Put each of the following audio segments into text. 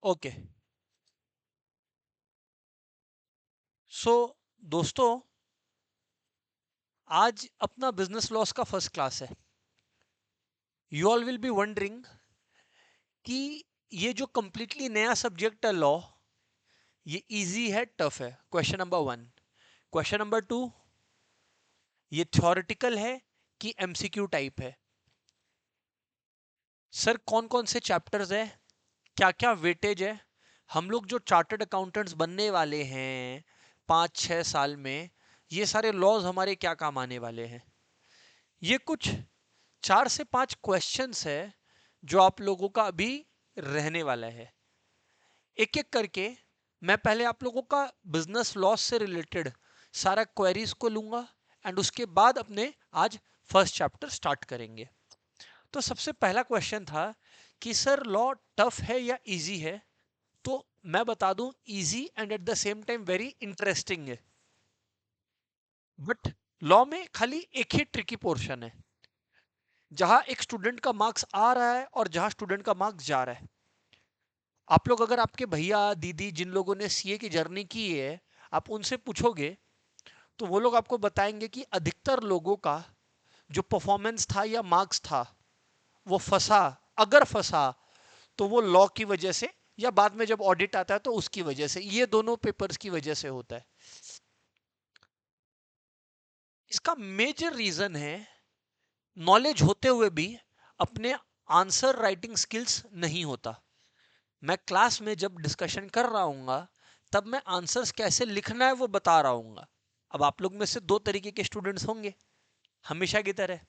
Okay. सो दोस्तों, आज अपना बिजनेस लॉस का फर्स्ट क्लास है। You all will be wondering कि ये जो कंप्लीटली नया सब्जेक्ट है लॉ, ये इजी है टफ है? Question number 1। क्वेश्चन नंबर 2, ये थ्योरेटिकल है कि एमसीक्यू टाइप है? सर कौन कौन से चैप्टर्स है, क्या क्या वेटेज है? हम लोग जो चार्टर्ड अकाउंटेंट्स बनने वाले हैं 5-6 साल में, ये सारे लॉज हमारे क्या काम आने वाले हैं? ये कुछ 4 से 5 क्वेश्चंस है जो आप लोगों का अभी रहने वाला है। एक एक करके मैं पहले आप लोगों का बिजनेस लॉस से रिलेटेड सारा क्वेरीज को लूंगा एंड उसके बाद अपने आज फर्स्ट चैप्टर स्टार्ट करेंगे। तो सबसे पहला क्वेश्चन था कि सर लॉ टफ है या इजी है? तो मैं बता दूं, easy and at the same time very interesting है। बट लॉ में खाली एक ही ट्रिकी पोर्शन है, जहां एक स्टूडेंट का मार्क्स आ रहा है और जहां स्टूडेंट का मार्क्स जा रहा है। आप लोग अगर आपके भैया दीदी जिन लोगों ने सीए की जर्नी की है, आप उनसे पूछोगे तो वो लोग आपको बताएंगे कि अधिकतर लोगों का जो परफॉर्मेंस था या मार्क्स था वो फंसा। अगर फंसा तो वो लॉ की वजह से, या बाद में जब ऑडिट आता है तो उसकी वजह से, ये दोनों पेपर्स की वजह से होता है। इसका मेजर रीजन है नॉलेज होते हुए भी अपने आंसर राइटिंग स्किल्स नहीं होता। मैं क्लास में जब डिस्कशन कर रहा हूँ तब मैं आंसर्स कैसे लिखना है वो बता रहा हूँ। अब आप लोग में से दो तरीके के स्टूडेंट्स होंगे हमेशा की तरह।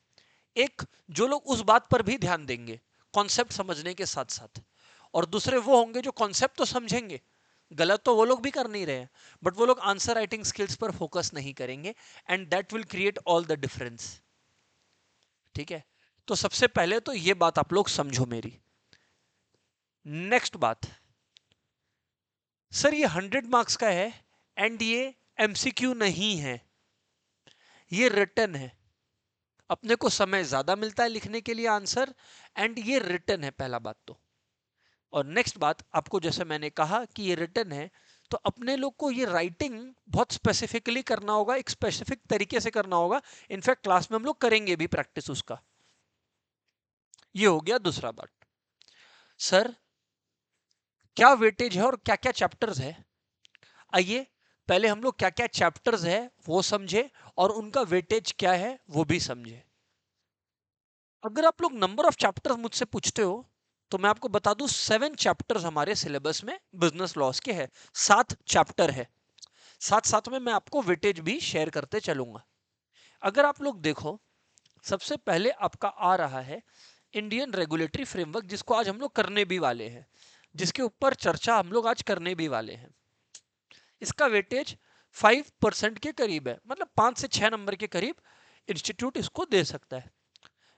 एक, जो लोग उस बात पर भी ध्यान देंगे कॉन्सेप्ट समझने के साथ साथ, और दूसरे वो होंगे जो कॉन्सेप्ट तो समझेंगे, गलत तो वो लोग भी कर नहीं रहे हैं, बट वो लोग आंसर राइटिंग स्किल्स पर फोकस नहीं करेंगे, and that will create all the difference. ठीक है, तो सबसे पहले तो ये बात आप लोग समझो मेरी। नेक्स्ट बात, सर ये 100 मार्क्स का है एंड ये एमसीक्यू नहीं है, ये रिटन है। अपने को समय ज्यादा मिलता है लिखने के लिए आंसर, एंड ये रिटन है, पहला बात तो। और नेक्स्ट बात, आपको जैसे मैंने कहा कि ये रिटन है, तो अपने लोग को ये राइटिंग बहुत स्पेसिफिकली करना होगा, एक स्पेसिफिक तरीके से करना होगा। इनफैक्ट क्लास में हम लोग करेंगे भी प्रैक्टिस उसका। ये हो गया दूसरा बात। सर क्या वेटेज है और क्या क्या चैप्टर्स है? आइए पहले हम लोग क्या क्या चैप्टर्स है वो समझे और उनका वेटेज क्या है वो भी समझे। अगर आप लोग नंबर ऑफ चैप्टर्स मुझसे पूछते हो तो मैं आपको बता दूं, 7 चैप्टर्स हमारे सिलेबस में बिजनेस लॉस के है। 7 चैप्टर है, साथ साथ में मैं आपको वेटेज भी शेयर करते चलूंगा। अगर आप लोग देखो, सबसे पहले आपका आ रहा है इंडियन रेगुलेटरी फ्रेमवर्क, जिसको आज हम लोग करने भी वाले हैं, जिसके ऊपर चर्चा हम लोग आज करने भी वाले हैं। इसका वेटेज 5% के करीब है, मतलब 5 से 6 नंबर के करीब इंस्टीट्यूट इसको दे सकता है।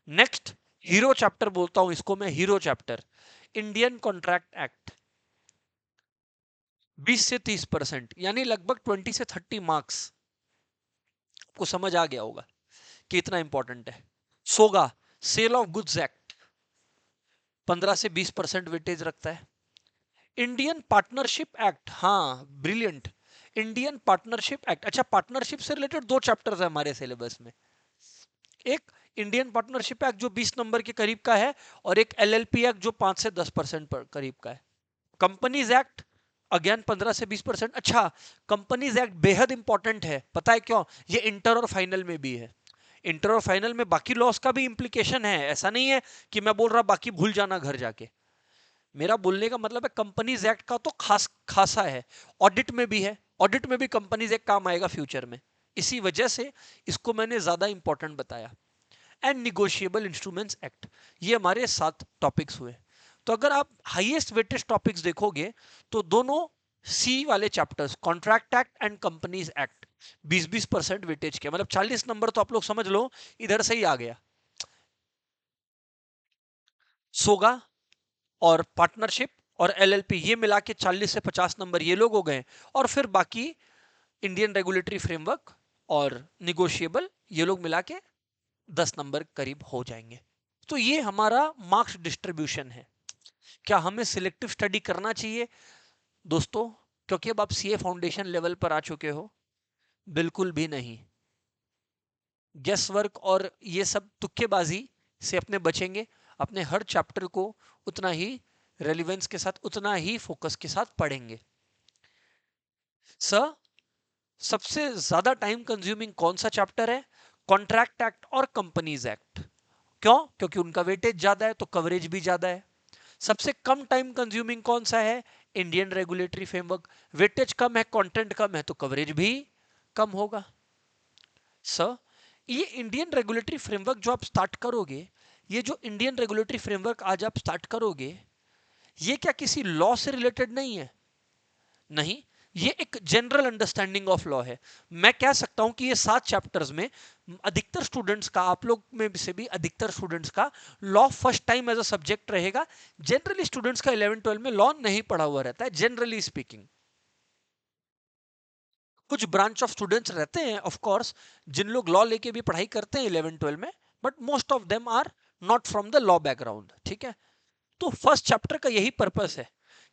नेक्स्ट, हीरो चैप्टर बोलता हूं इसको मैं, hero chapter, Indian contract act, 20 से 30%, यानी लगभग 20 से 30 मार्क्स। आपको समझ आ गया होगा कि इतना इंपॉर्टेंट है। सोगा, सेल ऑफ गुड्स एक्ट, 15 से 20% वेटेज रखता है। इंडियन पार्टनरशिप एक्ट, हाँ ब्रिलियंट, इंडियन पार्टनरशिप एक्ट। अच्छा, पार्टनरशिप से रिलेटेड 2 चैप्टर्स है हमारे सिलेबस में। एक इंडियन पार्टनरशिप एक्ट जो 20 नंबर के करीब का है, और एक एलएलपी एक्ट जो 5 से 10% पर करीब का है। कंपनीज एक्ट अगेन 15 से 20%। अच्छा, कंपनीज एक्ट बेहद इंपॉर्टेंट है, पता है क्यों? ये इंटर और फाइनल में भी है। इंटर और फाइनल में बाकी लॉस का भी इंप्लीकेशन है, ऐसा नहीं है कि मैं बोल रहा बाकी भूल जाना घर जाके। मेरा बोलने का मतलब है कंपनीज एक्ट का तो खासा है। ऑडिट में भी है, ऑडिट में भी कंपनीज एक्ट काम आएगा फ्यूचर में, इसी वजह से इसको मैंने ज्यादा इंपॉर्टेंट बताया। एंड निगोशिएबल इंस्ट्रूमेंट्स एक्ट, ये हमारे 7 टॉपिक्स हुए। तो अगर आप हाईएस्ट वेटेज टॉपिक्स देखोगे तो दोनों सी वाले chapters, contract act and companies act, 20-20% weightage के, मतलब 40 नंबर तो आप लोग समझ लो इधर से ही आ गया। सोगा और पार्टनरशिप और एलएलपी ये मिला के 40 से 50 नंबर ये लोग हो गए, और फिर बाकी इंडियन रेगुलेटरी फ्रेमवर्क और निगोशिएबल ये लोग मिला के 10 नंबर करीब हो जाएंगे। तो ये हमारा मार्क्स डिस्ट्रीब्यूशन है। क्या हमें सिलेक्टिव स्टडी करना चाहिए दोस्तों, क्योंकि अब आप सीए फाउंडेशन लेवल पर आ चुके हो? बिल्कुल भी नहीं। गेस वर्क और ये सब तुक्केबाजी से अपने बचेंगे। अपने हर चैप्टर को उतना ही रेलिवेंस के साथ, उतना ही फोकस के साथ पढ़ेंगे। सर, सबसे ज्यादा टाइम कंज्यूमिंग कौन सा चैप्टर है? कॉन्ट्रैक्ट एक्ट और कंपनीज एक्ट। क्यों? क्योंकि उनका वेटेज ज्यादा है तो कवरेज भी ज्यादा है। सबसे कम टाइम कंज्यूमिंग कौन सा है? Indian regulatory framework. वेटेज कम है, कंटेंट कम है, तो कवरेज भी कम होगा। सर, ये इंडियन रेगुलेटरी फ्रेमवर्क जो आप स्टार्ट करोगे, ये जो इंडियन रेगुलेटरी फ्रेमवर्क आज आप स्टार्ट करोगे, ये क्या किसी लॉ से रिलेटेड नहीं है? नहीं, ये एक जनरल अंडरस्टैंडिंग ऑफ लॉ है। मैं कह सकता हूं कि ये 7 चैप्टर्स में अधिकतर स्टूडेंट्स का, आप लोग में से भी अधिकतर स्टूडेंट्स का law first time as a subject रहेगा। जनरली स्टूडेंट्स का 11-12 में लॉ नहीं पढ़ा हुआ रहता है, जनरली स्पीकिंग। कुछ ब्रांच ऑफ स्टूडेंट्स रहते हैं ऑफ कोर्स जिन लोग लॉ लेके भी पढ़ाई करते हैं 11-12 में, but most of them are not from the law background. ठीक है, तो फर्स्ट चैप्टर का यही पर्पस है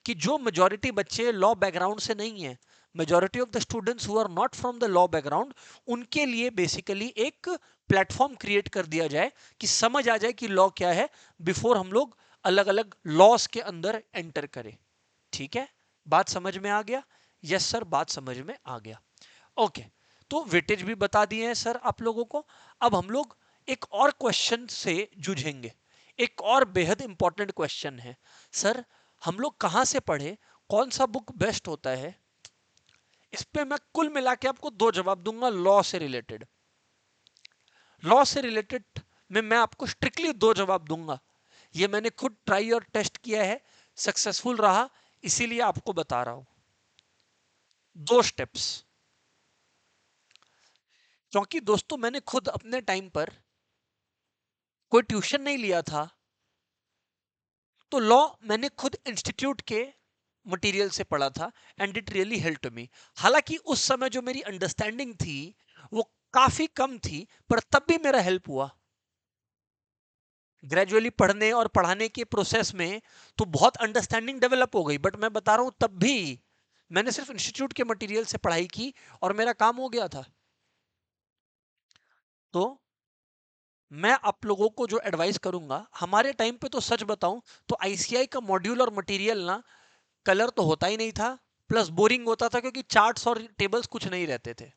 कि जो मेजॉरिटी बच्चे लॉ बैकग्राउंड से नहीं है, majority of the students who are not from the law background, उनके लिए बेसिकली एक प्लेटफॉर्म क्रिएट कर दिया जाए कि समझ आ जाए कि लॉ क्या है, बिफोर हम लोग अलग अलग लॉस के अंदर एंटर करें। ठीक है, बात समझ में आ गया? यस सर, बात समझ में आ गया। ओके, तो वेटेज भी बता दिए हैं सर आप लोगों को। अब हम लोग एक और क्वेश्चन से जूझेंगे। एक और बेहद इंपॉर्टेंट क्वेश्चन है सर, हम लोग कहां से पढ़े, कौन सा बुक बेस्ट होता है? इस पे मैं कुल मिला के आपको 2 जवाब दूंगा लॉ से रिलेटेड। लॉ से रिलेटेड में मैं आपको स्ट्रिक्टली 2 जवाब दूंगा। ये मैंने खुद ट्राई और टेस्ट किया है, सक्सेसफुल रहा, इसीलिए आपको बता रहा हूं। 2 स्टेप्स, क्योंकि दोस्तों मैंने खुद अपने टाइम पर कोई ट्यूशन नहीं लिया था, तो लॉ मैंने खुद इंस्टीट्यूट के मटेरियल से पढ़ा था, and it really helped me. हालांकि उस समय जो मेरी अंडरस्टैंडिंग थी वो काफी कम थी, पर तब भी मेरा हेल्प हुआ। ग्रेजुअली पढ़ने और पढ़ाने के प्रोसेस में तो बहुत अंडरस्टैंडिंग डेवलप हो गई, बट मैं बता रहा हूं तब भी मैंने सिर्फ इंस्टीट्यूट के मटेरियल से पढ़ाई की और मेरा काम हो गया था। तो मैं आप लोगों को जो एडवाइस करूंगा, हमारे टाइम पे तो सच बताऊं तो आईसीआई का मॉड्यूल और मटेरियल ना, कलर तो होता ही नहीं था, प्लस बोरिंग होता था क्योंकि चार्ट्स और टेबल्स कुछ नहीं रहते थे।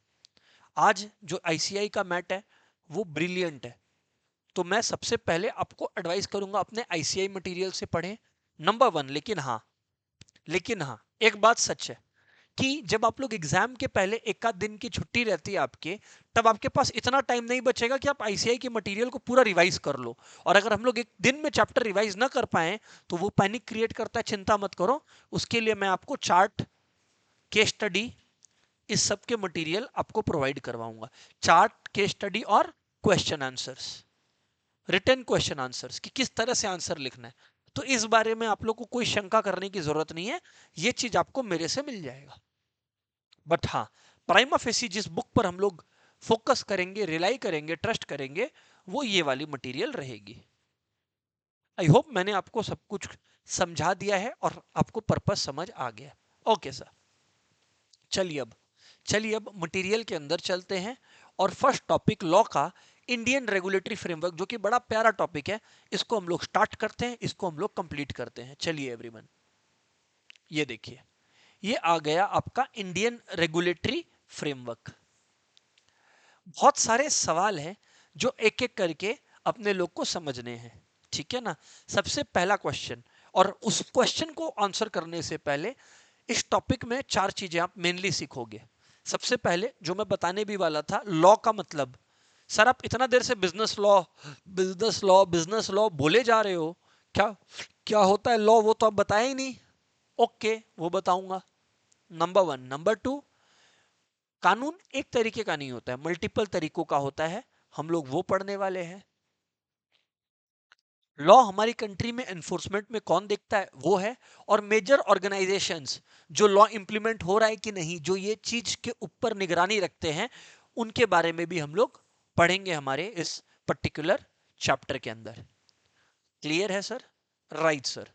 आज जो आईसीआई का मैट है वो ब्रिलियंट है। तो मैं सबसे पहले आपको एडवाइस करूंगा अपने आईसीआई मटेरियल से पढ़ें, नंबर 1। लेकिन हाँ, एक बात सच है कि जब आप लोग एग्जाम के पहले एक आध दिन की छुट्टी रहती है आपके, तब आपके पास इतना टाइम नहीं बचेगा कि आप आईसीआई के मटेरियल को पूरा रिवाइज कर लो। और अगर हम लोग एक दिन में चैप्टर रिवाइज ना कर पाए तो वो पैनिक क्रिएट करता है। चिंता मत करो, उसके लिए मैं आपको चार्ट, केस स्टडी, इस सब के मटेरियल आपको प्रोवाइड करवाऊंगा। चार्ट, केस स्टडी और question answers, written question answers कि किस तरह से आंसर लिखना है। तो इस बारे में आप लोग को कोई शंका करने की जरूरत नहीं है, ये चीज आपको मेरे से मिल जाएगा। बट हाँ, प्राइमा फेसी जिस बुक पर हम लोग फोकस करेंगे, रिलाई करेंगे, ट्रस्ट करेंगे, वो ये वाली मटेरियल रहेगी। आई होप मैंने आपको सब कुछ समझा दिया है और आपको पर्पस समझ आ गया। ओके सर, चलिए अब मटेरियल के अंदर चलते हैं और फर्स्ट टॉपिक लॉ का, इंडियन रेगुलेटरी फ्रेमवर्क, जो कि बड़ा प्यारा टॉपिक है, इसको हम लोग स्टार्ट करते हैं, इसको हम लोग कंप्लीट करते हैं। चलिए एवरीवन, ये देखिए, ये आ गया आपका इंडियन रेगुलेटरी फ्रेमवर्क। बहुत सारे सवाल हैं जो एक एक करके अपने लोग को समझने हैं। ठीक है ना? सबसे पहला क्वेश्चन, और उस क्वेश्चन को आंसर करने से पहले इस टॉपिक में 4 चीजें आप मेनली सीखोगे। सबसे पहले जो मैं बताने भी वाला था, लॉ का मतलब। सर आप इतना देर से business law, business law, business law बोले जा रहे हो, क्या क्या होता है लॉ, वो तो आप बताया ही नहीं। ओके, वो बताऊंगा, नंबर 1। नंबर 2, कानून एक तरीके का नहीं होता है, मल्टीपल तरीकों का होता है, हम लोग वो पढ़ने वाले हैं। लॉ हमारी कंट्री में एनफोर्समेंट में कौन देखता है, वो है। और मेजर ऑर्गेनाइजेशंस जो लॉ इंप्लीमेंट हो रहा है कि नहीं, जो ये चीज के ऊपर निगरानी रखते हैं, उनके बारे में भी हम लोग पढ़ेंगे हमारे इस पर्टिकुलर चैप्टर के अंदर। क्लियर है सर? Right sir.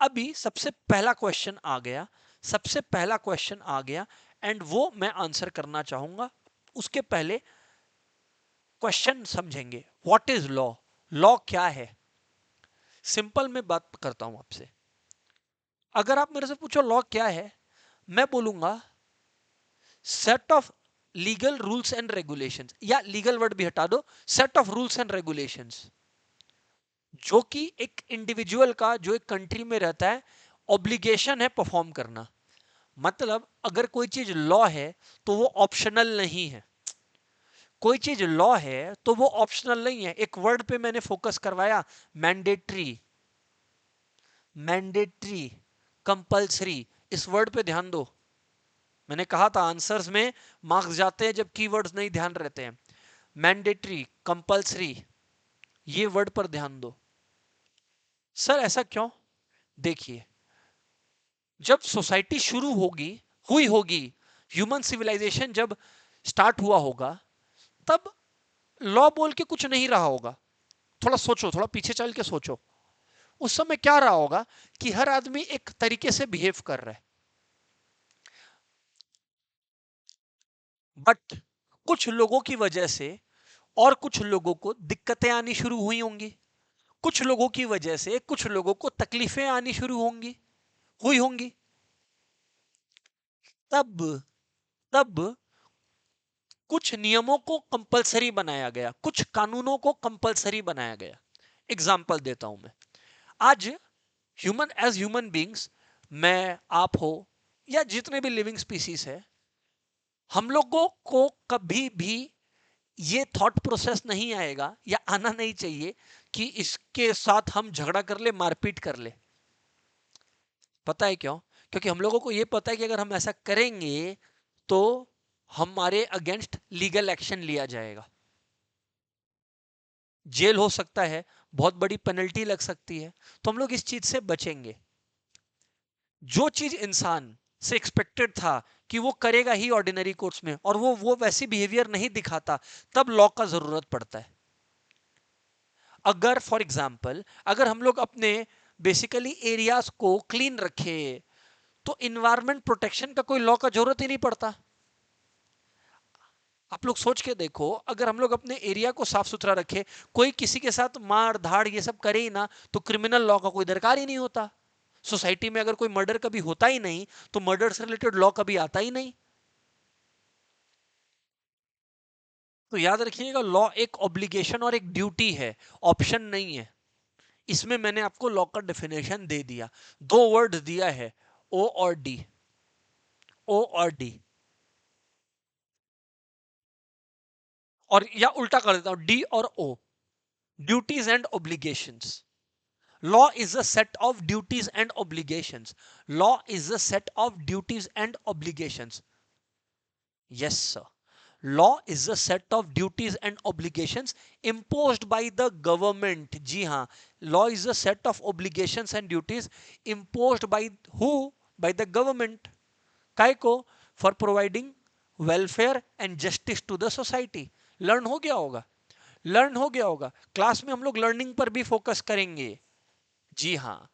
अभी सबसे पहला क्वेश्चन आ गया, सबसे पहला क्वेश्चन आ गया एंड वो मैं आंसर करना चाहूंगा। उसके पहले क्वेश्चन समझेंगे। What is law? लॉ क्या है? सिंपल मैं बात करता हूं आपसे। अगर आप मेरे से पूछो लॉ क्या है, मैं बोलूंगा set of legal rules and regulations, या लीगल वर्ड भी हटा दो, set of rules and regulations, जो कि एक इंडिविजुअल का, जो एक कंट्री में रहता है, ऑब्लिगेशन है परफॉर्म करना। मतलब अगर कोई चीज लॉ है तो वो ऑप्शनल नहीं है। कोई चीज लॉ है तो वो ऑप्शनल नहीं है। एक वर्ड पे मैंने फोकस करवाया, मैंडेटरी, मैंडेटरी, कंपल्सरी। इस वर्ड पे ध्यान दो। मैंने कहा था आंसर्स में मार्क्स जाते हैं जब कीवर्ड्स नहीं ध्यान रहते हैं। मैंडेटरी, कंपल्सरी, ये वर्ड पर ध्यान दो। सर ऐसा क्यों? देखिए, जब सोसाइटी शुरू होगी, हुई होगी, ह्यूमन सिविलाइजेशन जब स्टार्ट हुआ होगा, तब लॉ बोल के कुछ नहीं रहा होगा। थोड़ा सोचो, थोड़ा पीछे चल के सोचो। उस समय क्या रहा होगा कि हर आदमी एक तरीके से बिहेव कर रहा है, बट कुछ लोगों की वजह से और कुछ लोगों को दिक्कतें आनी शुरू हुई होंगी। कुछ लोगों की वजह से कुछ लोगों को तकलीफें आनी शुरू होंगी, हुई होंगी। तब तब कुछ नियमों को कंपलसरी बनाया गया, कुछ कानूनों को कंपलसरी बनाया गया। एग्जाम्पल देता हूं मैं। आज ह्यूमन, एज ह्यूमन बींग्स, मैं, आप हो, या जितने भी लिविंग स्पीसीज है, हम लोगों को कभी भी ये थॉट प्रोसेस नहीं आएगा या आना नहीं चाहिए कि इसके साथ हम झगड़ा कर ले, मारपीट कर ले। पता है क्यों? क्योंकि हम लोगों को ये पता है कि अगर हम ऐसा करेंगे तो हमारे अगेंस्ट लीगल एक्शन लिया जाएगा, जेल हो सकता है, बहुत बड़ी पेनल्टी लग सकती है। तो हम लोग इस चीज से बचेंगे। जो चीज इंसान से एक्सपेक्टेड था कि वो करेगा ही ऑर्डिनरी कोर्स में, और वो वैसी बिहेवियर नहीं दिखाता, तब लॉ का जरूरत पड़ता है। अगर फॉर एग्जाम्पल, अगर हम लोग अपने बेसिकली एरियाज को क्लीन रखे, तो इन्वायरमेंट प्रोटेक्शन का कोई लॉ का जरूरत ही नहीं पड़ता। आप लोग सोच के देखो, अगर हम लोग अपने एरिया को साफ सुथरा रखे, कोई किसी के साथ मार धाड़ ये सब करे ही ना, तो क्रिमिनल लॉ का कोई दरकार ही नहीं होता। सोसाइटी में अगर कोई मर्डर कभी होता ही नहीं, तो मर्डर से रिलेटेड लॉ कभी आता ही नहीं। तो याद रखिएगा, लॉ एक ऑब्लिगेशन और एक ड्यूटी है, ऑप्शन नहीं है। इसमें मैंने आपको लॉ का डेफिनेशन दे दिया, दो वर्ड दिया है, ओ और डी, ओ और डी। और या उल्टा कर देता हूं, डी और O, duties and obligations. Law is a set of duties and obligations. Law is a set of duties and obligations. Yes, sir. Law is a set of duties and obligations imposed by the government. जी हाँ, law is a set of obligations and duties imposed by who? By the government. काय को? For providing welfare and justice to the society. Learn हो गया होगा, learn हो गया होगा। Class में हम लोग लर्निंग पर भी फोकस करेंगे। जी हाँ।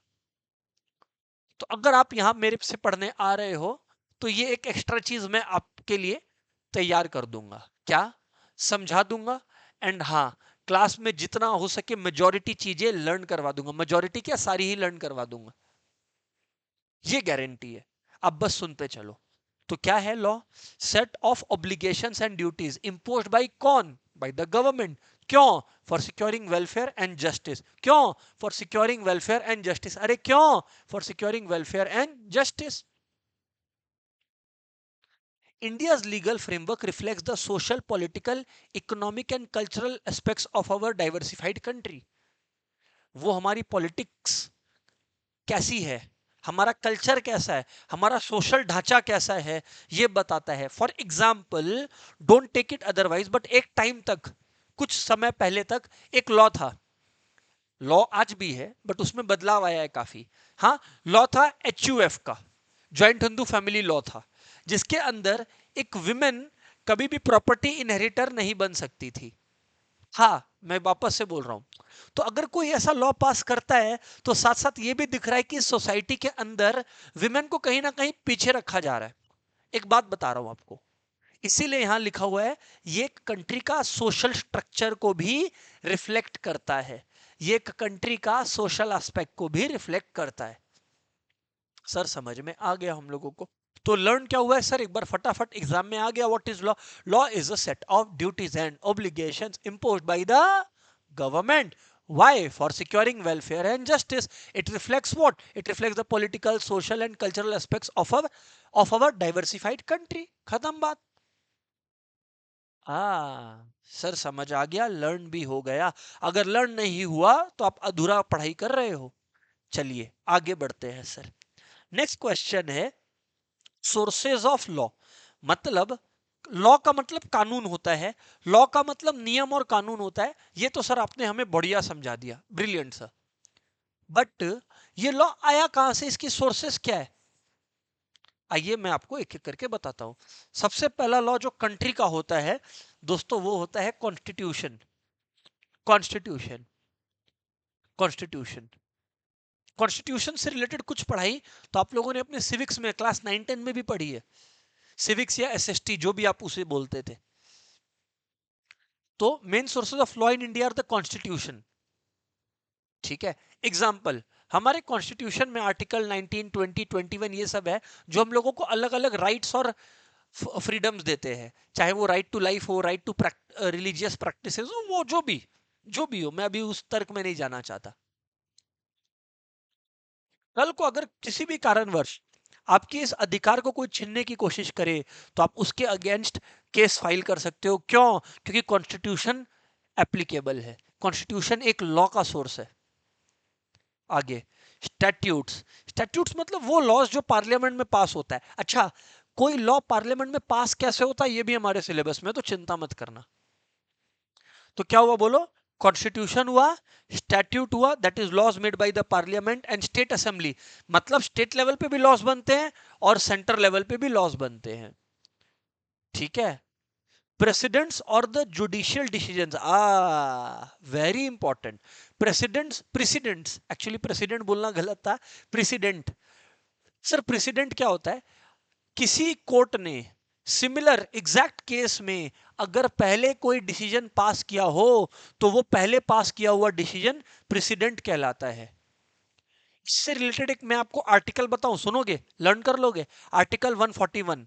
तो अगर आप यहां मेरे से पढ़ने आ रहे हो, तो ये एक एक्स्ट्रा चीज मैं आपके लिए तैयार कर दूंगा। क्या? समझा दूंगा। एंड हाँ, क्लास में जितना हो सके मेजॉरिटी चीजें लर्न करवा दूंगा। मेजॉरिटी क्या, सारी ही लर्न करवा दूंगा, ये गारंटी है। अब बस सुनते चलो। तो क्या है law? Set of obligations and duties imposed by कौन? By the government. क्यों? For securing welfare and justice. क्यों? For securing welfare and justice. अरे क्यों? For securing welfare and justice. India's legal framework reflects the social, political, economic and cultural aspects of our diversified country. वो हमारी politics कैसी है, हमारा culture कैसा है, हमारा सोशल ढांचा कैसा है, ये बताता है। For example, don't take it otherwise, but एक टाइम तक, कुछ समय पहले तक एक लॉ था। लॉ आज भी है बट उसमें बदलाव आया है काफी। हाँ, लॉ था HUF का, ज्वाइंट हिंदू फैमिली लॉ था, जिसके अंदर एक विमेन कभी भी प्रॉपर्टी इनहेरिटर नहीं बन सकती थी। हाँ, मैं वापस से बोल रहा हूं। तो अगर कोई ऐसा लॉ पास करता है तो साथ साथ ये भी दिख रहा है कि सोसाइटी के अंदर विमेन को कहीं ना कहीं पीछे रखा जा रहा है। एक बात बता रहा हूं आपको, इसीलिए यहां लिखा हुआ है ये एक कंट्री का सोशल स्ट्रक्चर को भी रिफ्लेक्ट करता है, ये एक कंट्री का सोशल एस्पेक्ट को भी रिफ्लेक्ट करता है। सर समझ में आ गया हम लोगों को? तो लर्न क्या हुआ है सर, एक बार फटाफट एग्जाम में आ गया। What is law? Law is a set of duties and obligations imposed bye the government. Why? For securing welfare and justice. It reflects what? It reflects the political, social and cultural aspects of our diversified country. खत्म बात। Sir समझ आ गया, learn भी हो गया। अगर learn नहीं हुआ तो आप अधूरा पढ़ाई कर रहे हो। चलिए आगे बढ़ते हैं सर। नेक्स्ट क्वेश्चन है सोर्सेज ऑफ लॉ। मतलब लॉ का मतलब कानून होता है, लॉ का मतलब नियम और कानून होता है। ये तो सर आपने हमें बढ़िया समझा दिया, ब्रिलियंट सर। बट ये लॉ आया कहां से, इसकी सोर्सेस क्या है? आइए मैं आपको एक एक करके बताता हूं। सबसे पहला लॉ जो कंट्री का होता है दोस्तों, वो होता है कॉन्स्टिट्यूशन। कॉन्स्टिट्यूशन कॉन्स्टिट्यूशन कॉन्स्टिट्यूशन से रिलेटेड कुछ पढ़ाई तो आप लोगों ने अपने सिविक्स में क्लास 9-10 में भी पढ़ी है। सिविक्स या एसएसटी जो भी आप उसे बोलते थे। तो main sources of law in India are the constitution. ठीक है। एग्जाम्पल, हमारे कॉन्स्टिट्यूशन में आर्टिकल 19, 20, 21 ये सब है जो हम लोगों को अलग अलग राइट्स और फ्रीडम्स देते हैं। चाहे वो राइट टू लाइफ हो, राइट टू रिलीजियस प्रैक्टिसेस हो, वो जो भी हो, मैं अभी उस तर्क में नहीं जाना चाहता। कल को अगर किसी भी कारणवश आपके इस अधिकार को कोई छीनने की कोशिश करे तो आप उसके अगेंस्ट केस फाइल कर सकते हो। क्यों? क्योंकि कॉन्स्टिट्यूशन एप्लीकेबल है, कॉन्स्टिट्यूशन एक लॉ का सोर्स है। आगे स्टैट्यूट्स। स्टैट्यूट्स मतलब वो लॉज जो पार्लियामेंट में पास होता है। अच्छा, कोई लॉ पार्लियामेंट में पास कैसे होता है ये भी हमारे सिलेबस में, तो चिंता मत करना। तो क्या हुआ बोलो? कॉन्स्टिट्यूशन हुआ, स्टैट्यूट हुआ, that is laws made by the parliament, and state assembly मतलब स्टेट लेवल पे भी लॉज बनते हैं और सेंटर लेवल पे भी लॉज बनते हैं। ठीक है। प्रेसिडेंट्स और the judicial decisions, very important. Precedents actually president बोलना गलत था, प्रेसिडेंट। सर प्रेसिडेंट क्या होता है? किसी कोर्ट ने सिमिलर एग्जैक्ट केस में अगर पहले कोई डिसीजन पास किया हो तो वो पहले पास किया हुआ डिसीजन प्रेसिडेंट कहलाता है। इससे रिलेटेड एक मैं आपको आर्टिकल बताऊं, सुनोगे? लर्न कर लोगे? Article 141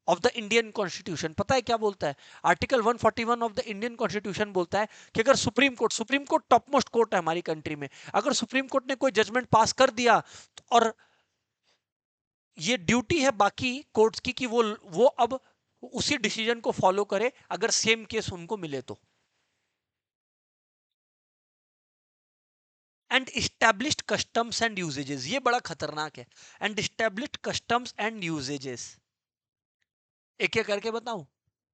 of the Indian constitution, पता है क्या बोलता है? Article 141 of the Indian constitution बोलता है कि अगर supreme court top most court है हमारी कंट्री में, अगर सुप्रीम कोर्ट ने कोई जजमेंट पास कर दिया और ये ड्यूटी है बाकी कोर्ट्स की कि वो अब उसी डिसीजन को फॉलो करे अगर सेम केस उनको मिले तो। And established customs and usages, ये बड़ा खतरनाक है। And established customs and usages, एक एक करके बताऊं?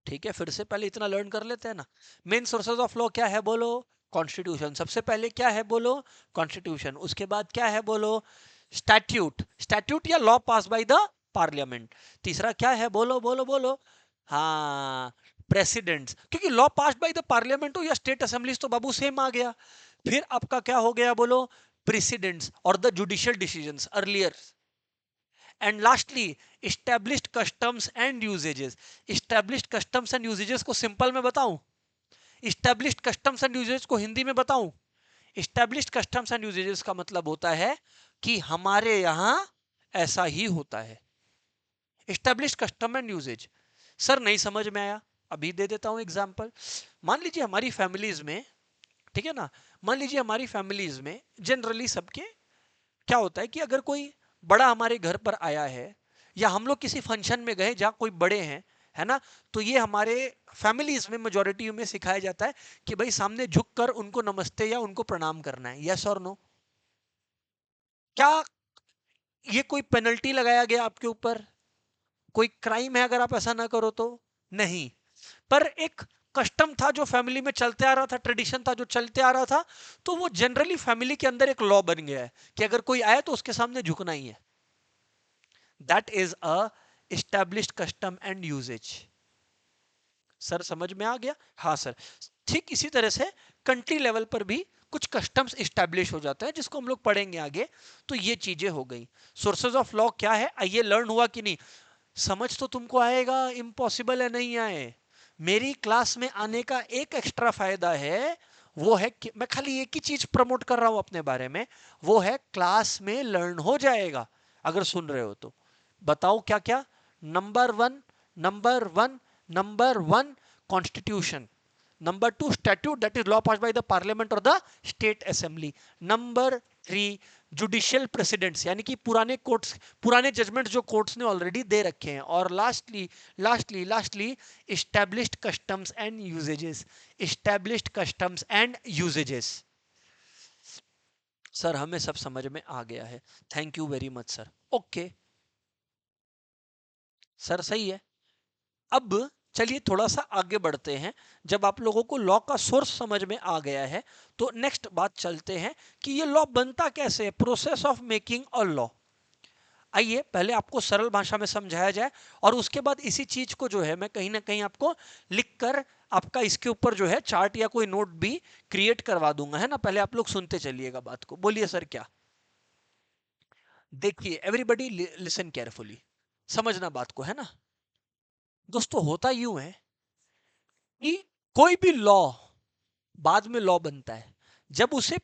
ठीक है, फिर से पहले इतना लर्न कर लेते हैं ना। मेन सोर्सेज ऑफ लॉ क्या है बोलो? कॉन्स्टिट्यूशन। सबसे पहले क्या है बोलो? कॉन्स्टिट्यूशन। उसके बाद क्या है बोलो? स्टैट्यूट। स्टैट्यूट या law pass bye the parliament. तीसरा क्या है बोलो बोलो बोलो? हाँ, प्रेसिडेंट्स। क्योंकि law pass bye the parliament हो या स्टेट असेंबलीज तो बाबू सेम आ गया। फिर आपका क्या हो गया बोलो? प्रेसिडेंट्स और the judicial decisions earlier. And lastly established customs and usages. Established customs and usages को सिंपल में बताऊं? इस्टेब्लिश्ड कस्टम्स एंड यूजेजेस को हिंदी में बताऊं? इस्टेब्लिश्ड कस्टम्स एंड यूजेजेस का मतलब होता है कि हमारे यहां ऐसा ही होता है। Established custom and usages. Sir नहीं समझ में आया, अभी दे देता हूं एग्जांपल। मान लीजिए हमारी फैमिलीज में, ठीक है ना, मान लीजिए हमारी फैमिलीज में जनरली सबके क्या होता है कि अगर कोई बड़ा हमारे घर पर आया है या हम लोग किसी फंक्शन में गए जहां कोई बड़े हैं, है ना, तो ये हमारे फैमिलीज में मेजोरिटी में सिखाया जाता है कि भाई सामने झुककर उनको नमस्ते या उनको प्रणाम करना है। यस और नो? क्या ये कोई पेनल्टी लगाया गया आपके ऊपर? कोई क्राइम है अगर आप ऐसा ना करो तो? नहीं। पर एक कस्टम था जो फैमिली में चलते आ रहा था, ट्रेडिशन था जो चलते आ रहा था, तो वो जनरली फैमिली के अंदर एक लॉ बन गया है कि अगर कोई आए तो उसके सामने झुकना ही है। That is a established custom and usages. Sir समझ में आ गया? हाँ सर। ठीक इसी तरह से कंट्री लेवल पर भी कुछ कस्टम्स इस्टेब्लिश हो जाते हैं, जिसको हम लोग पढ़ेंगे आगे। तो ये चीजें हो गई। सोर्सेज ऑफ लॉ क्या है, आइए लर्न हुआ कि नहीं? समझ तो तुमको आएगा, इम्पॉसिबल है नहीं आए। मेरी क्लास में आने का एक एक्स्ट्रा फायदा है, वो है कि मैं खाली एक ही चीज प्रमोट कर रहा हूं अपने बारे में, वो है क्लास में लर्न हो जाएगा। अगर सुन रहे हो तो बताओ क्या क्या। Number one, number one, number one, constitution. Number two, statute, that is law passed by the parliament or the state assembly. Number three, judicial precedents, यानी कि पुराने कोर्ट्स, पुराने जजमेंट जो कोर्ट्स ने ऑलरेडी दे रखे हैं। और lastly lastly lastly established customs and usages, established customs and usages. Sir हमें सब समझ में आ गया है, thank you very much sir. Okay sir सही है। अब चलिए थोड़ा सा आगे बढ़ते हैं। जब आप लोगों को लॉ का सोर्स समझ में आ गया है, तो नेक्स्ट बात चलते हैं कि ये लॉ बनता कैसे है, process of making a law. आइए पहले आपको सरल भाषा में समझाया जाए, और उसके बाद इसी चीज को जो है मैं कहीं ना कहीं आपको लिखकर आपका इसके ऊपर जो है चार्ट या कोई नोट भी क्रिएट करवा दूंगा, है ना। पहले आप लोग सुनते चलिएगा बात को, बोलिए सर क्या। देखिए एवरीबडी लिसन केयरफुली, समझना बात को, है ना। दोस्तों होता यूं है कि कोई भी लॉ बाद में लॉ बनता है, जब उसे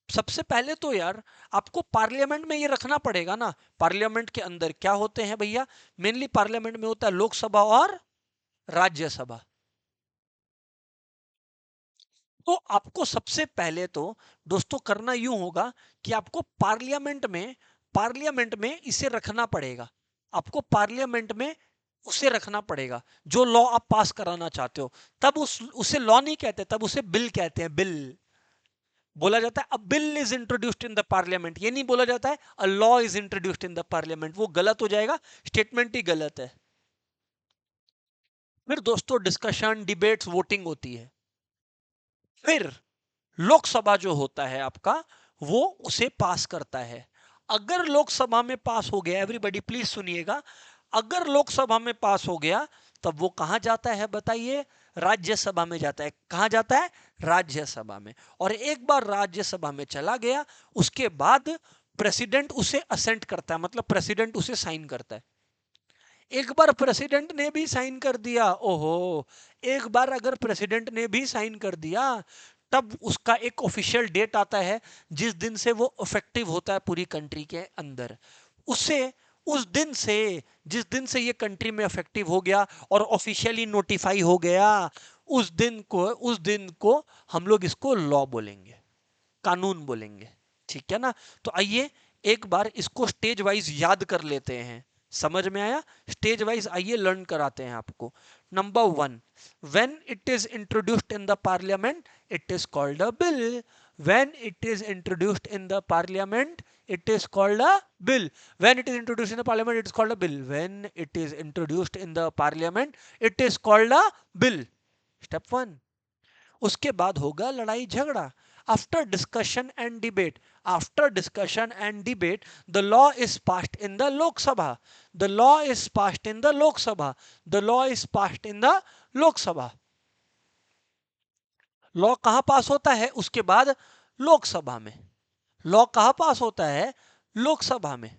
सबसे पहले तो यार आपको पार्लियामेंट में ये रखना पड़ेगा ना। पार्लियामेंट के अंदर क्या होते हैं भैया, मेनली पार्लियामेंट में होता है लोकसभा और राज्यसभा। तो आपको सबसे पहले तो दोस्तों करना यूं होगा कि आपको पार्लियामेंट में इसे रखना पड़ेगा। आपको पार्लियामेंट में उसे रखना पड़ेगा जो लॉ आप पास कराना चाहते हो। तब उसे लॉ नहीं कहते, तब उसे बिल कहते हैं। बिल बोला जाता है, अ bill is introduced in the parliament, ये नहीं बोला जाता है a law is introduced in the parliament, वो गलत हो जाएगा, स्टेटमेंट ही गलत है। फिर दोस्तों डिस्कशन, डिबेट्स, वोटिंग होती है। फिर लोकसभा जो होता है आपका, वो उसे पास करता है। अगर लोकसभा में पास हो गया, एवरीबॉडी प्लीज सुनिएगा, अगर लोकसभा में पास हो गया, तब वो कहां जाता है बताइए, राज्यसभा में जाता है। कहां जाता है, राज्यसभा में। और एक बार राज्यसभा में चला गया, उसके बाद प्रेसिडेंट उसे असेंट करता है, मतलब प्रेसिडेंट उसे साइन करता है। एक बार प्रेसिडेंट ने भी साइन कर दिया, ओहो, एक बार अगर प्रेसिडेंट ने भी साइन कर दिया, तब उसका एक ऑफिशियल डेट आता है जिस दिन से वो इफेक्टिव होता है पूरी कंट्री के अंदर। उससे उस दिन से, जिस दिन से ये कंट्री में इफेक्टिव हो गया और ऑफिशियली नोटिफाई हो गया, उस दिन को हम लोग इसको लॉ बोलेंगे, कानून बोलेंगे। ठीक है ना। तो आइए एक बार इसको स्टेज वाइज याद कर लेते हैं। समझ में आया, स्टेज वाइज आइए लर्न कराते हैं आपको। Number one, when it is introduced in the parliament it is called a bill. When it is introduced in the parliament it is called a bill. When it is introduced in the parliament it is called a bill. When it is introduced in the parliament it is called a bill. Step 1. उसके बाद होगा लड़ाई झगड़ा। After discussion and debate, after discussion and debate the law is passed in the Lok Sabha, the law is passed in the Lok Sabha, the law is passed in the Lok Sabha. Law कहां पास होता है उसके बाद, लोकसभा में। लॉ कहां पास होता है, लोकसभा में।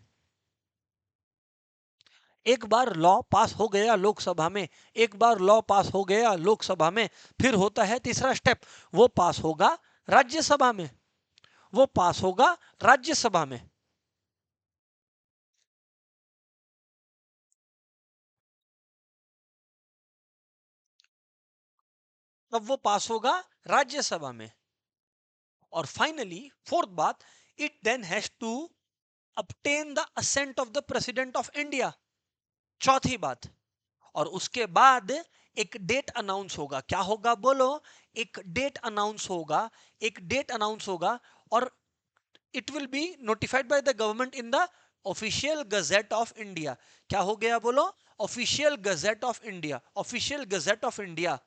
एक बार लॉ पास हो गया लोकसभा में, एक बार लॉ पास हो गया लोकसभा में, फिर होता है तीसरा स्टेप, वो पास होगा राज्यसभा में, वो पास होगा राज्यसभा में। तब वो पास होगा राज्यसभा में। और फाइनली फोर्थ बात, it then has to obtain the assent of the president of India. चौथी बात, और उसके बाद एक डेट अनाउंस होगा। क्या होगा बोलो, एक डेट अनाउंस होगा, एक डेट अनाउंस होगा, और it will be notified by the government in the official gazette of India. क्या हो गया बोलो, official gazette of India, official gazette of India.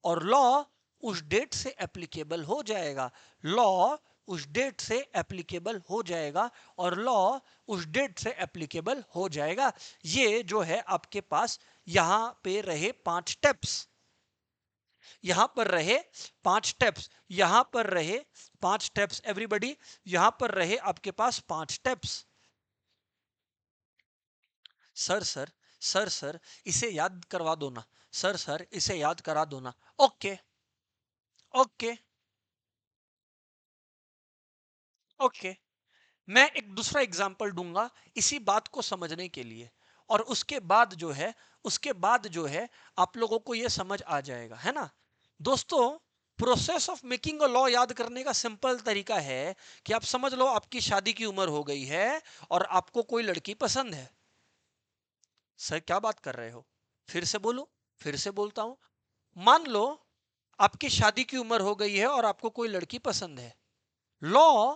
और लॉ उस डेट से एप्लीकेबल हो जाएगा, लॉ उस डेट से एप्लीकेबल हो जाएगा, और लॉ उस डेट से एप्लीकेबल हो जाएगा। ये जो है आपके पास यहां पे रहे 5 स्टेप्स। यहां पर रहे 5 स्टेप्स, यहां पर रहे 5 स्टेप्स, एवरीबॉडी यहां पर रहे आपके पास 5 स्टेप्स। सर सर सर इसे याद करवा दो ना, सर इसे याद करा दो ना। ओके ओके ओके, मैं एक दूसरा एग्जांपल दूंगा इसी बात को समझने के लिए, और उसके बाद जो है आप लोगों को यह समझ आ जाएगा, है ना दोस्तों। Process of making a law याद करने का सिंपल तरीका है कि आप समझ लो आपकी शादी की उम्र हो गई है और आपको कोई लड़की पसंद है। सर क्या बात कर रहे हो, फिर से बोलो, फिर से बोलता हूं। मान लो आपकी शादी की उम्र हो गई है और आपको कोई लड़की पसंद है। लॉ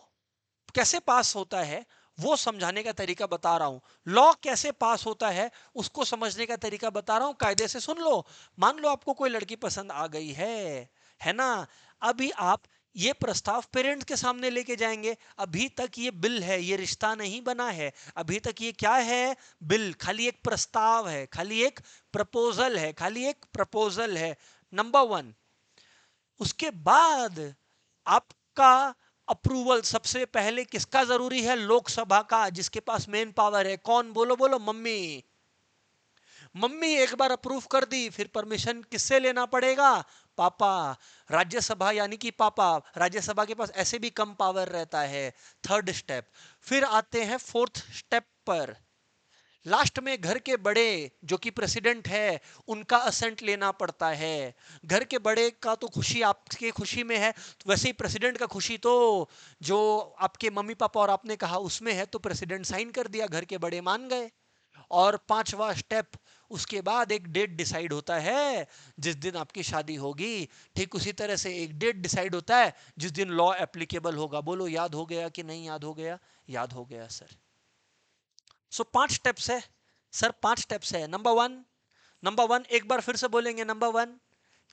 कैसे पास होता है वो समझाने का तरीका बता रहा हूं। लॉ कैसे पास होता है उसको समझने का तरीका बता रहा हूं, कायदे से सुन लो। मान लो आपको कोई लड़की पसंद आ गई है ना। अभी आप ये प्रस्ताव पेरेंट्स के सामने लेके जाएंगे। अभी तक ये बिल है, ये रिश्ता नहीं बना है। अभी तक ये क्या है, बिल, खाली एक प्रस्ताव है, खाली एक प्रपोजल है, खाली एक प्रपोजल है। नंबर 1। उसके बाद आपका अप्रूवल सबसे पहले किसका जरूरी है, लोकसभा का, जिसके पास मेन पावर है। कौन, बोलो बोलो, मम्मी। मम्मी एक बार अप्रूव कर दी, फिर परमिशन किससे लेना पड़ेगा, पापा। राज्यसभा यानी कि पापा, राज्यसभा के पास ऐसे भी कम पावर रहता है। Third step. फिर आते हैं फोर्थ स्टेप पर। लास्ट में घर के बड़े जो कि प्रेसिडेंट है उनका असेंट लेना पड़ता है। घर के बड़े का तो खुशी आपके खुशी में है, तो वैसे ही प्रेसिडेंट का खुशी तो जो आपके मम्मी पापा और आपने कहा उसमें है, तो प्रेसिडेंट साइन कर दिया, घर के बड़े मान गए। और पांचवा स्टेप, उसके बाद एक डेट डिसाइड होता है जिस दिन आपकी शादी होगी। ठीक उसी तरह से एक डेट डिसाइड होता है जिस दिन लॉ एप्लीकेबल होगा। बोलो याद हो गया कि नहीं याद हो गया, याद हो गया सर। सो 5 स्टेप्स है सर, 5 स्टेप्स है। नंबर वन एक बार फिर से बोलेंगे। नंबर 1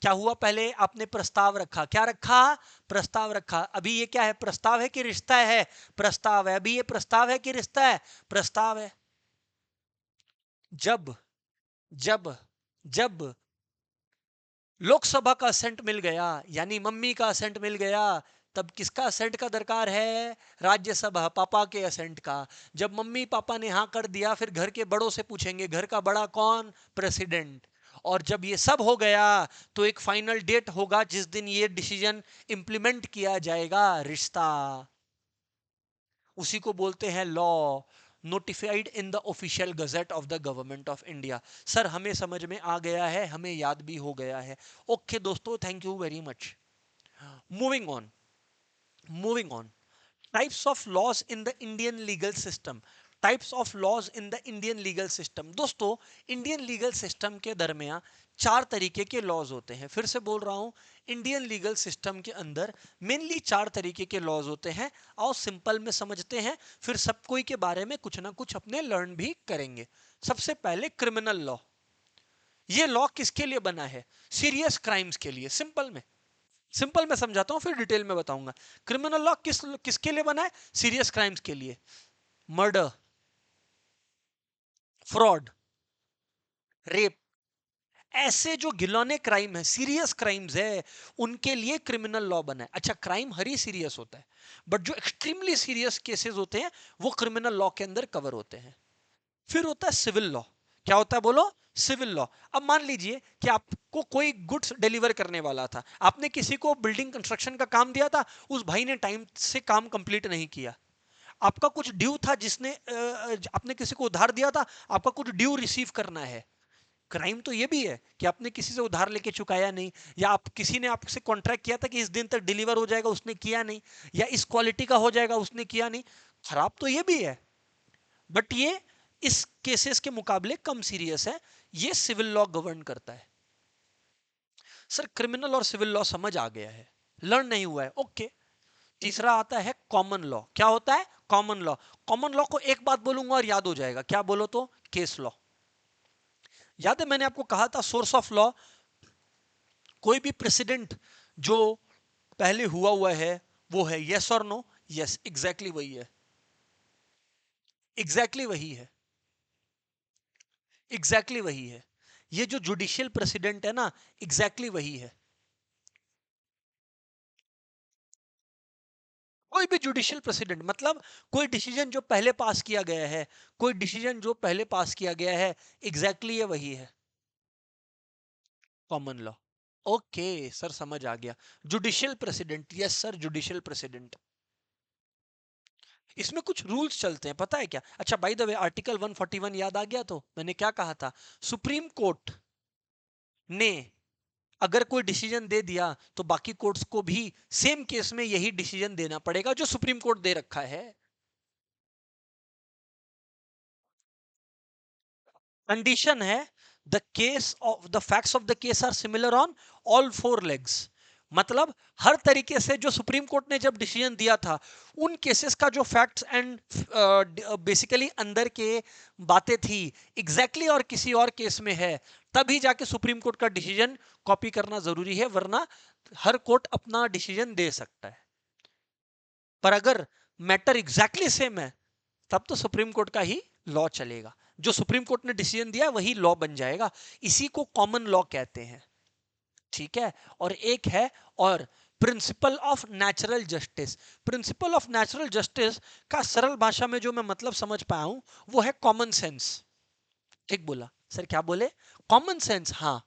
क्या हुआ, पहले आपने प्रस्ताव रखा। क्या रखा, प्रस्ताव रखा। अभी ये क्या है, प्रस्ताव है कि रिश्ता है, प्रस्ताव है। अभी ये प्रस्ताव है कि रिश्ता है, प्रस्ताव है। जब जब जब लोकसभा का असेंट मिल गया, यानी मम्मी का असेंट मिल गया, तब किसका असेंट का दरकार है, राज्यसभा, पापा के असेंट का। जब मम्मी पापा ने हाँ कर दिया, फिर घर के बड़ों से पूछेंगे। घर का बड़ा कौन, प्रेसिडेंट। और जब ये सब हो गया तो एक फाइनल डेट होगा जिस दिन ये डिसीजन इंप्लीमेंट किया जाएगा, रिश्ता। उसी को बोलते हैं law, notified in the official gazette of the government of India. Sir हमें समझ में आ गया है, हमें याद भी हो गया है। ओके दोस्तों, thank you very much. Moving on, moving on. Types of laws in the Indian legal system. Types of laws in the Indian legal system. दोस्तों, इंडियन लीगल सिस्टम के दरमियान 4 तरीके के लॉज होते हैं। फिर से बोल रहा हूं, इंडियन लीगल सिस्टम के अंदर मेनली 4 तरीके के लॉज होते हैं। आओ सिंपल में समझते हैं, फिर सब कोई के बारे में कुछ ना कुछ अपने लर्न भी करेंगे। सबसे पहले क्रिमिनल लॉ। ये लॉ किसके लिए बना है, सीरियस क्राइम्स के लिए। सिंपल में समझाता हूं, फिर डिटेल में बताऊंगा। क्रिमिनल लॉ किसके लिए बना है, सीरियस क्राइम्स के लिए। मर्डर, फ्रॉड, रेप, ऐसे जो घिनौने क्राइम है, सीरियस क्राइम्स है, उनके लिए क्रिमिनल लॉ बना है। अच्छा, क्राइम हर ही सीरियस होता है, बट जो एक्सट्रीमली सीरियस केसेस होते हैं वो क्रिमिनल लॉ के अंदर कवर होते हैं। फिर होता है सिविल लॉ। क्या होता है बोलो, सिविल लॉ। अब मान लीजिए कि आपको कोई गुड्स डिलीवर करने वाला था, आपने किसी को बिल्डिंग कंस्ट्रक्शन का काम दिया था, उस भाई ने टाइम से काम कंप्लीट नहीं किया। आपका कुछ ड्यू था, आपने किसी को उधार दिया था, आपका कुछ ड्यू रिसीव करना है। क्राइम तो ये भी है कि आपने किसी से उधार लेके चुकाया नहीं, या आप किसी ने आपसे कॉन्ट्रैक्ट किया था कि इस दिन तक डिलीवर हो जाएगा, उसने किया नहीं, या इस क्वालिटी का हो जाएगा, उसने किया नहीं। खराब तो ये भी है, बट ये इस केसेस के मुकाबले कम सीरियस है। ये सिविल लॉ गवर्न करता है। सर क्रिमिनल और सिविल लॉ समझ आ गया है, लर्न नहीं हुआ है, ओके। तीसरा आता है कॉमन लॉ। क्या होता है, कॉमन लॉ। कॉमन लॉ को एक बात बोलूंगा और याद हो जाएगा, क्या बोलो तो, केस लॉ। याद है मैंने आपको कहा था सोर्स ऑफ लॉ, कोई भी प्रेसिडेंट जो पहले हुआ है वो है यस और नो। यस, एग्जैक्टली वही है, एग्जैक्टली वही है, एग्जैक्टली वही है। ये जो जुडिशियल प्रेसिडेंट है ना, एग्जैक्टली वही है। कोई भी जुडिशियल प्रेसिडेंट मतलब कोई डिसीजन जो पहले पास किया गया है, कोई डिसीजन जो पहले पास किया गया है, एग्जैक्टली ये वही है कॉमन लॉ। ओके सर, समझ आ गया। Judicial president, yes sir, judicial president. इसमें कुछ रूल्स चलते हैं, पता है क्या? अच्छा, बाय द वे, आर्टिकल 141 याद आ गया? तो मैंने क्या कहा था, सुप्रीम कोर्ट ने अगर कोई डिसीजन दे दिया तो बाकी कोर्ट्स को भी सेम केस में यही डिसीजन देना पड़ेगा जो सुप्रीम कोर्ट दे रखा है। कंडीशन है, the case of the facts of the case are similar on all four legs. मतलब हर तरीके से जो सुप्रीम कोर्ट ने जब डिसीजन दिया था, उन केसेस का जो फैक्ट्स एंड बेसिकली अंदर के बातें थी, एग्जैक्टली और किसी और केस में है, तभी जाके सुप्रीम कोर्ट का डिसीजन कॉपी करना जरूरी है, वरना हर कोर्ट अपना डिसीजन दे सकता है। पर अगर मैटर एग्जैक्टली सेम है, तब तो सुप्रीम कोर्ट का ही लॉ चलेगा। जो सुप्रीम कोर्ट ने डिसीजन दिया वही लॉ बन जाएगा। इसी को कॉमन लॉ कहते हैं। ठीक है। और एक है और principal of natural justice. Principal of natural justice का सरल भाषा में जो मैं मतलब समझ पाया हूं, वो है कॉमन सेंस। ठीक बोला सर? क्या बोले? Common sense. हाँ।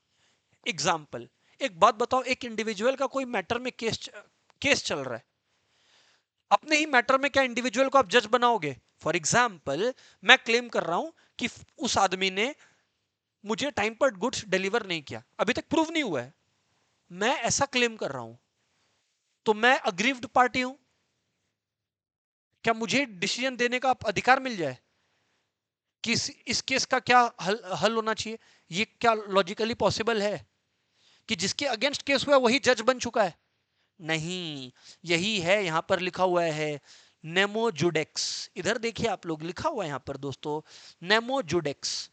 एग्जाम्पल, एक बात बताओ, एक इंडिविजुअल का कोई मैटर में केस चल रहा है, अपने ही मैटर में क्या इंडिविजुअल को आप जज बनाओगे? फॉर एग्जाम्पल, मैं क्लेम कर रहा हूं कि उस आदमी ने मुझे टाइम पर गुड्स डिलीवर नहीं किया, अभी तक प्रूव नहीं हुआ है, मैं ऐसा क्लेम कर रहा हूं, तो मैं अग्रीव्ड पार्टी हूं। क्या मुझे डिसीजन देने का अधिकार मिल जाए कि इस केस का क्या हल होना चाहिए? ये क्या लॉजिकली पॉसिबल है कि जिसके अगेंस्ट केस हुआ वही जज बन चुका है? नहीं। यही है यहां पर लिखा हुआ है, नेमो जुडेक्स। इधर देखिए आप लोग, लिखा हुआ है यहां पर दोस्तों, नेमो जुडेक्स।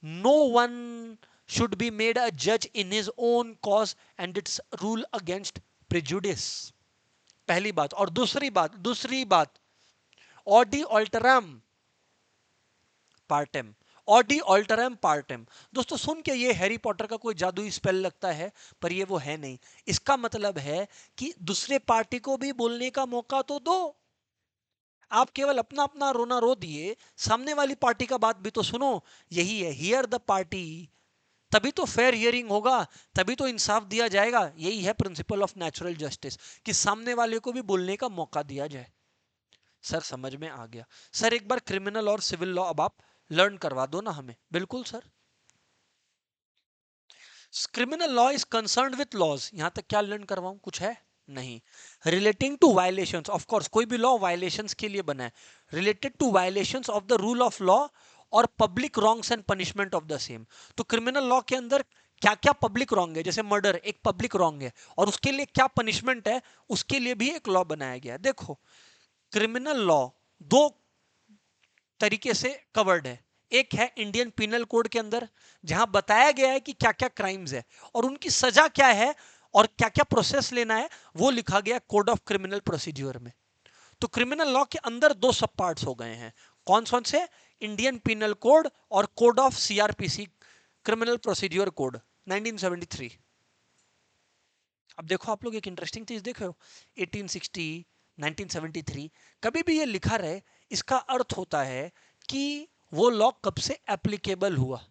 No one should be made a judge in his own cause and its rule against prejudice। पहली बात। और दूसरी बात, ऑडी ऑल्टरम पार्टेम। Audi alteram पार्टेम। दोस्तों सुन के ये हैरी पॉटर का कोई जादुई स्पेल लगता है, पर ये वो है नहीं। इसका मतलब है कि दूसरे पार्टी को भी बोलने का मौका तो दो। आप केवल अपना अपना रोना रो दिए, सामने वाली पार्टी का बात भी तो सुनो। यही है हियर द पार्टी। तभी तो फेयर हियरिंग होगा, तभी तो इंसाफ दिया जाएगा। यही है प्रिंसिपल ऑफ नेचुरल जस्टिस, कि सामने वाले को भी बोलने का मौका दिया जाए। सर समझ में आ गया। सर एक बार क्रिमिनल और सिविल लॉ अब आप लर्न करवा दो ना हमें। बिल्कुल sir. Criminal law is concerned with laws. यहां तक क्या लर्न करवाऊं? कुछ है? नहीं। Relating to violations, of course कोई भी लॉ वायलेशंस के लिए बना है। Related to violations of the rule of law और public wrongs and punishment of the same. तो क्रिमिनल लॉ के अंदर क्या क्या पब्लिक रॉन्ग है, जैसे मर्डर एक पब्लिक रॉन्ग है, और उसके लिए क्या पनिशमेंट है, उसके लिए भी एक लॉ बनाया गया है। देखो, क्रिमिनल लॉ दो तरीके से कवर्ड है। एक है इंडियन पिनल कोड के अंदर, जहां बताया गया है कि क्या क्या क्राइम्स है और उनकी सजा क्या है और क्या क्या प्रोसेस लेना है, वो लिखा गया कोड ऑफ क्रिमिनल प्रोसीड्यूर में। तो क्रिमिनल लॉ के अंदर दो सब पार्ट्स हो गए हैं। कौन कौन से? इंडियन पिनल कोड और code of CrPC, criminal procedure code 1973। अब देखो आप लोग, एक इंटरेस्टिंग चीज देखो, 1860, 1973, कभी भी ये लिखा रहे, इसका अर्थ होता है कि वो लॉ कब से एप्लीकेबल हुआ।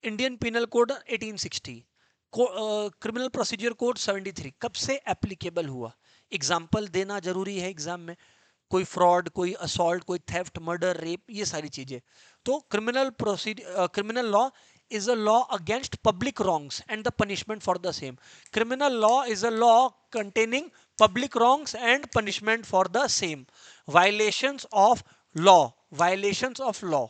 Indian penal code 1860, criminal procedure code 73, कब से एप्लीकेबल हुआ? एग्जाम्पल देना जरूरी है एग्जाम में। कोई फ्रॉड, कोई असॉल्ट, कोई थेफ्ट, मर्डर, रेप, ये सारी चीजें। तो criminal law is a law against public wrongs and the punishment for the same. Criminal law is a law containing public wrongs and punishment for the same. Violations of law, violations of law।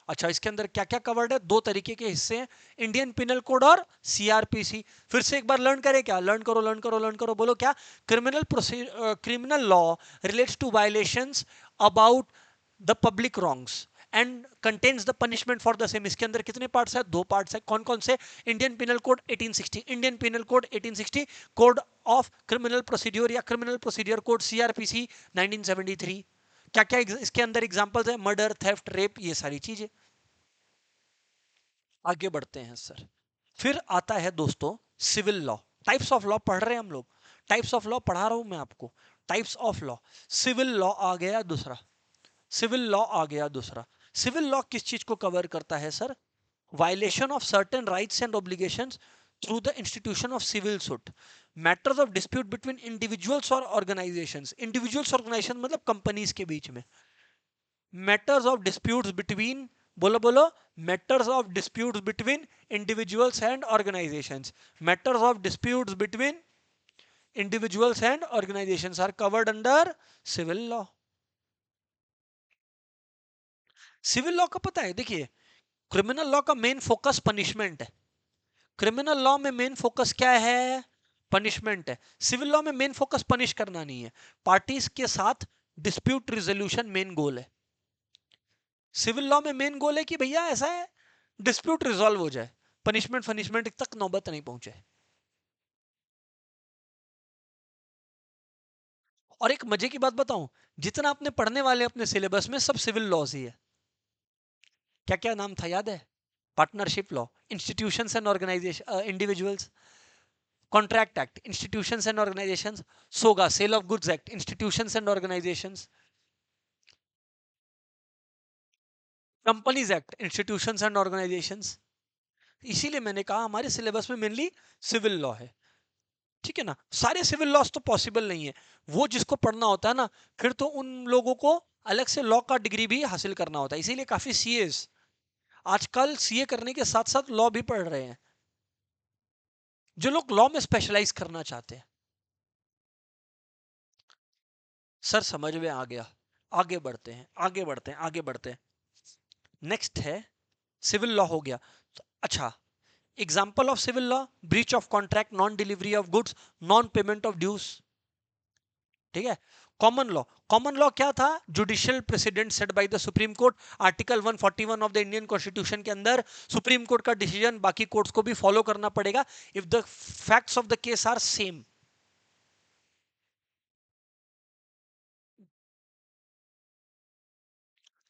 अच्छा, इसके अंदर क्या क्या covered है? दो तरीके के हिस्से हैं, इंडियन पिनल कोड और सीआरपीसी। फिर से एक बार लर्न करें क्या? लर्न करो, लर्न करो, लर्न करो, बोलो क्या? Criminal law relates to violations about the public wrongs and contains the punishment for the same. इसके अंदर कितने पार्ट्स है? दो पार्ट्स है। कौन कौन से? Indian penal code 1860, Indian penal code 1860, code of criminal procedure या क्रिमिनल प्रोसीड्योर कोड सीआरपीसी 1973। क्या क्या इसके अंदर एग्जांपल्स है? मर्डर, थेफ्ट, रेप, ये सारी चीजें। आगे बढ़ते हैं सर। फिर आता है दोस्तों civil law. Types of law पढ़ रहे हैं हम लोग। टाइप्स ऑफ लॉ पढ़ा रहा हूं मैं आपको। Types of law, civil law आ गया दूसरा, सिविल लॉ आ गया दूसरा। सिविल लॉ किस चीज को कवर करता है sir? Violation of certain rights and obligations through the institution of civil suit, matters of dispute between individuals और ऑर्गेनाइजेशंस, इंडिविजुअल्स ऑर्गेनाइजेशन मतलब कंपनीज के बीच में, मैटर्स ऑफ डिस्प्यूट्स बिटवीन, बोलो बोलो, matters of disputes between individuals and organisations, matters of disputes between individuals and organizations are covered under civil law। Civil law का पता है, देखिए क्रिमिनल लॉ का मेन फोकस पनिशमेंट है, क्रिमिनल लॉ में main focus क्या है? पनिशमेंट है। सिविल लॉ में मेन फोकस पनिश करना नहीं है, पार्टीज के साथ डिस्प्यूट रिजोल्यूशन मेन गोल है। सिविल लॉ में मेन गोल है कि भैया ऐसा है डिस्प्यूट रिजॉल्व हो जाए, पनिशमेंट फनिशमेंट तक नौबत नहीं पहुंचे। और एक मजे की बात बताऊं, जितना आपने पढ़ने वाले अपने सिलेबस में सब सिविल लॉज ही है। क्या क्या नाम था याद है? Partnership law, institutions and organisation, individuals, contract act, institutions and organisations, SOGA, sale of goods act, institutions and organisations, companies act, institutions and organisations. इसीलिए मैंने कहा हमारे सिलेबस में मेनली सिविल लॉ है, ठीक है ना। सारे सिविल लॉस तो पॉसिबल नहीं है, वो जिसको पढ़ना होता है ना, फिर तो उन लोगों को अलग से लॉ का डिग्री भी हासिल करना होता है। इसीलिए काफी सीएस आजकल सीए करने के साथ साथ लॉ भी पढ़ रहे हैं, जो लोग लॉ में स्पेशलाइज करना चाहते हैं। सर समझ में आ गया, आगे बढ़ते हैं, आगे बढ़ते हैं, आगे बढ़ते हैं। नेक्स्ट है सिविल लॉ हो गया। तो अच्छा, example of civil law, breach of contract, non delivery of goods, non payment of dues, ठीक है। कॉमन लॉ, कॉमन लॉ क्या था? Judicial precedent set by the supreme court, article 141 of the Indian constitution के अंदर supreme court का decision बाकी courts को भी फॉलो करना पड़ेगा if the facts of the case are same.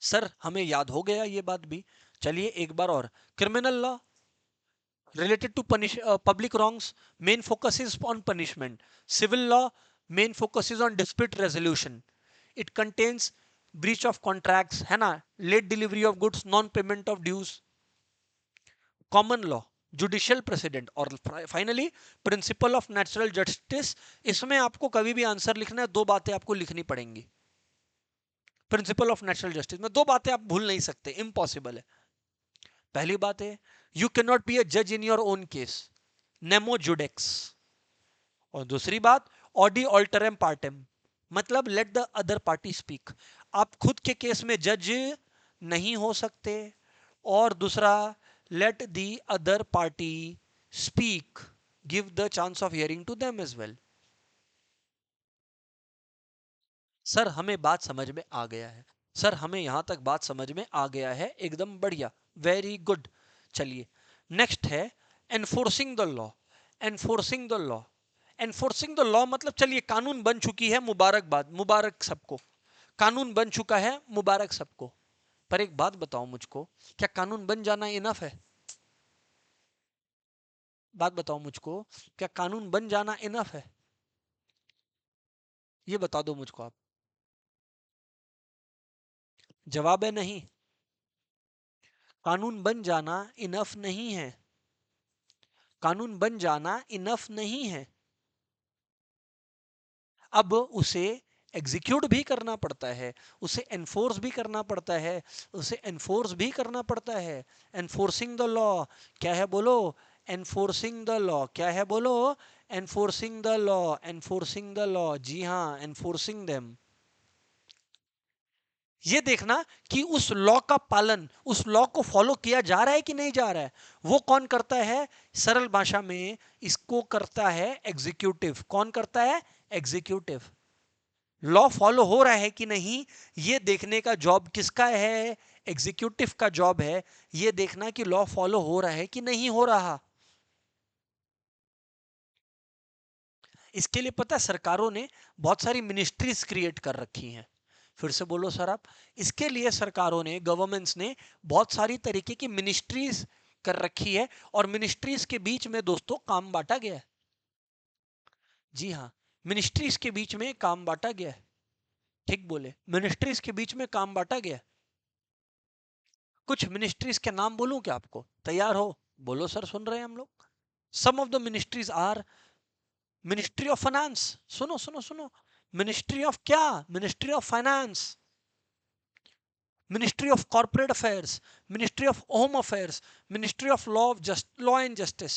Sir हमें याद हो गया ये बात भी, चलिए एक बार और। Criminal law related to punish public wrongs, main focus is on punishment. Civil law, main focus is on dispute resolution. It contains breach of contracts, है ना, late delivery of goods, non payment of dues. Common law, judicial precedent, और finally principle of natural justice. इसमें आपको कभी भी answer लिखना है, दो बातें आपको लिखनी पड़ेंगी। प्रिंसिपल ऑफ नेचुरल जस्टिस में दो बातें आप भूल नहीं सकते, इम्पॉसिबल है। पहली बात है, you can not be a जज इन योर ओन केस, नेमो जुडेक्स। और दूसरी बात, ऑडी ऑल्टरम पार्टम, मतलब let the other party speak, आप खुद के केस में जज नहीं हो सकते। और दूसरा, let the other party speak, give the chance of hearing to them as well. Sir हमें बात समझ में आ गया है, सर हमें यहां तक बात समझ में आ गया है, एकदम बढ़िया, वेरी गुड। चलिए नेक्स्ट है enforcing the law. Enforcing the law, enforcing the law मतलब चलिए कानून बन चुकी है, मुबारकबाद, मुबारक सबको, कानून बन चुका है, मुबारक सबको। पर एक बात बताओ मुझको, क्या कानून बन जाना इनफ है? बात बताओ मुझको, क्या कानून बन जाना इनफ है? ये बता दो मुझको आप। जवाब है नहीं, कानून बन जाना इनफ नहीं है, कानून बन जाना इनफ नहीं है। अब उसे एग्जीक्यूट भी करना पड़ता है, उसे एनफोर्स भी करना पड़ता है, उसे एनफोर्स भी करना पड़ता है। एनफोर्सिंग द लॉ क्या है बोलो? एनफोर्सिंग द लॉ क्या है बोलो? Enforcing the law, enforcing the law, जी हाँ, एनफोर्सिंग देम। ये देखना कि उस लॉ का पालन, उस लॉ को फॉलो किया जा रहा है कि नहीं जा रहा है, वो कौन करता है? सरल भाषा में इसको करता है एग्जीक्यूटिव। कौन करता है? एग्जीक्यूटिव। लॉ फॉलो हो रहा है कि नहीं, ये देखने का जॉब किसका है? एग्जीक्यूटिव का जॉब है ये देखना कि लॉ फॉलो हो रहा है कि नहीं हो रहा। इसके लिए पता है सरकारों ने बहुत सारी मिनिस्ट्रीज क्रिएट कर रखी हैं। फिर से बोलो सर आप। इसके लिए सरकारों ने, गवर्नमेंट्स ने बहुत सारी तरीके की मिनिस्ट्रीज कर रखी है, और मिनिस्ट्रीज के बीच में दोस्तों काम बांटा गया है। जी हाँ, मिनिस्ट्रीज के बीच में काम बांटा गया है। ठीक बोले, मिनिस्ट्रीज के बीच में काम बांटा गया। कुछ मिनिस्ट्रीज के नाम बोलूं क्या आपको? तैयार हो? बोलो सर, सुन रहे हैं हम लोग। Some of the ministries are ministry of finance. सुनो सुनो सुनो, मिनिस्ट्री ऑफ क्या? Ministry of finance, ministry of corporate affairs, ministry of home affairs, ministry of law and justice.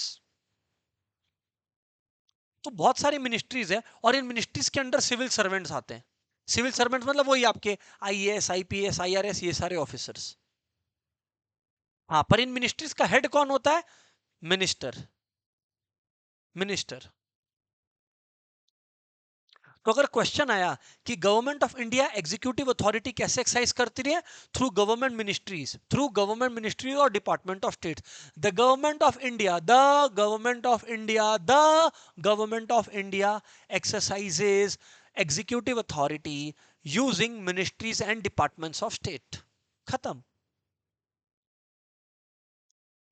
तो बहुत सारी मिनिस्ट्रीज है और इन मिनिस्ट्रीज के अंडर सिविल सर्वेंट्स आते हैं। सिविल सर्वेंट्स मतलब वही आपके आईएएस, आईपीएस, आईआरएस, ये सारे ऑफिसर्स। हाँ, पर इन मिनिस्ट्रीज का हेड कौन होता है? मिनिस्टर। मिनिस्टर। तो अगर क्वेश्चन आया कि government of India executive authority कैसे एक्सरसाइज करती रही है? Through government ministries, through government ministries और department of state. The government of India, the government of India, the government of India exercises executive authority using ministries and departments of state. खत्म।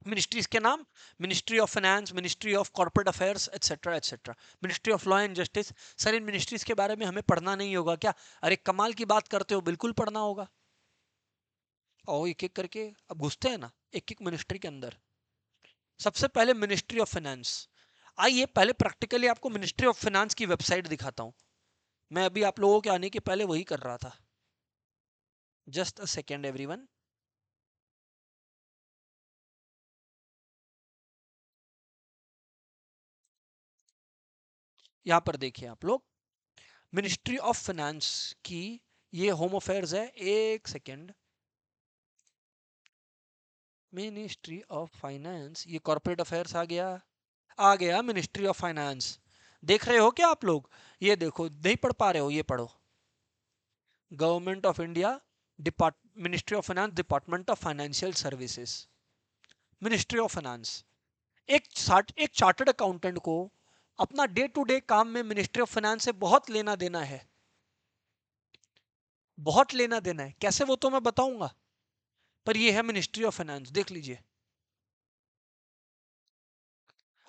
Ministries के नाम: ministry of finance, ministry of corporate affairs, etcetera etcetera, ministry of law and justice. Sir in ministries के बारे में हमें पढ़ना नहीं होगा क्या? अरे कमाल की बात करते हो, बिल्कुल पढ़ना होगा। और एक एक करके अब घुसते हैं ना एक एक मिनिस्ट्री के अंदर। सबसे पहले मिनिस्ट्री ऑफ फाइनेंस। आइए पहले प्रैक्टिकली आपको मिनिस्ट्री ऑफ फाइनेंस की वेबसाइट दिखाता हूं। मैं अभी आप लोगों के आने के पहले वही कर रहा था। Just a second everyone. यहां पर देखिए आप लोग, मिनिस्ट्री ऑफ फाइनेंस की ये होम अफेयर्स है। एक सेकेंड। मिनिस्ट्री ऑफ फाइनेंस, ये कॉर्पोरेट अफेयर्स आ गया। आ गया मिनिस्ट्री ऑफ फाइनेंस। देख रहे हो क्या आप लोग? ये देखो, नहीं पढ़ पा रहे हो? ये पढ़ो, government of India depart ministry of finance, department of financial services, ministry of finance. एक चार्टर्ड अकाउंटेंट को अपना डे टू डे काम में मिनिस्ट्री ऑफ फाइनेंस से बहुत लेना देना है। बहुत लेना देना है, कैसे वो तो मैं बताऊंगा, पर ये है मिनिस्ट्री ऑफ फाइनेंस, देख लीजिए।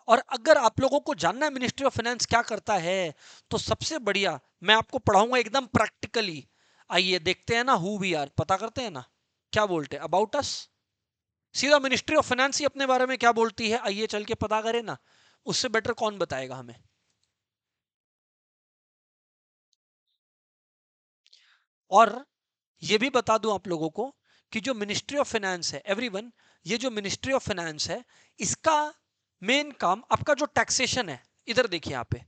और अगर आप लोगों को जानना है मिनिस्ट्री ऑफ फाइनेंस क्या करता है, तो सबसे बढ़िया मैं आपको पढ़ाऊंगा एकदम प्रैक्टिकली। आइए देखते हैं ना, हु वी आर पता करते हैं ना, क्या बोलते हैं अबाउट अस। सीधा मिनिस्ट्री ऑफ फाइनेंस ही अपने बारे में क्या बोलती है, आइए चल के पता करें ना। उससे बेटर कौन बताएगा हमें? और ये भी बता दूं आप लोगों को कि जो मिनिस्ट्री ऑफ फाइनेंस है एवरीवन, ये जो मिनिस्ट्री ऑफ फाइनेंस है, इसका मेन काम आपका जो टैक्सेशन है, इधर देखिए यहाँ पे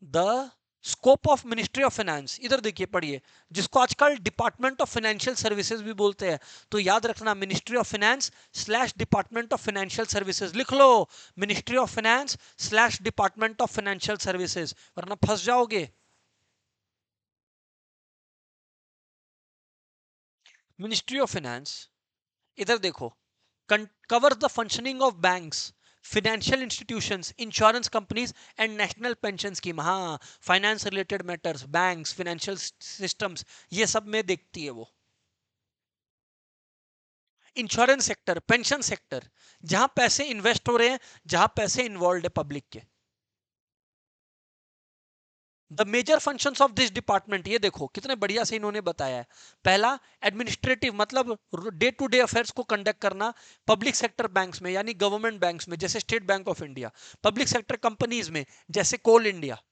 the scope of ministry of finance, इधर देखिए पढ़िए, जिसको आजकल डिपार्टमेंट ऑफ फाइनेंशियल सर्विसेज भी बोलते हैं। तो याद रखना, ministry of finance slash department of financial services लिख लो। Ministry of finance slash department of financial services, वरना फंस जाओगे। मिनिस्ट्री ऑफ फाइनेंस, इधर देखो, covers the functioning of banks, financial institutions, insurance companies and national pension scheme। हाँ, finance related matters, banks, financial systems, ये सब में देखती है वो। इंश्योरेंस सेक्टर, पेंशन सेक्टर, जहां पैसे इन्वेस्ट हो रहे हैं, जहां पैसे इन्वॉल्व है पब्लिक के। The major functions of this department, ये देखो कितने बढ़िया से इन्होंने बताया है। पहला, एडमिनिस्ट्रेटिव, मतलब डे टू डे अफेयर्स को कंडक्ट करना पब्लिक सेक्टर बैंक्स में, यानी गवर्नमेंट बैंक्स में जैसे state bank of India, public sector companies में जैसे कोल इंडिया,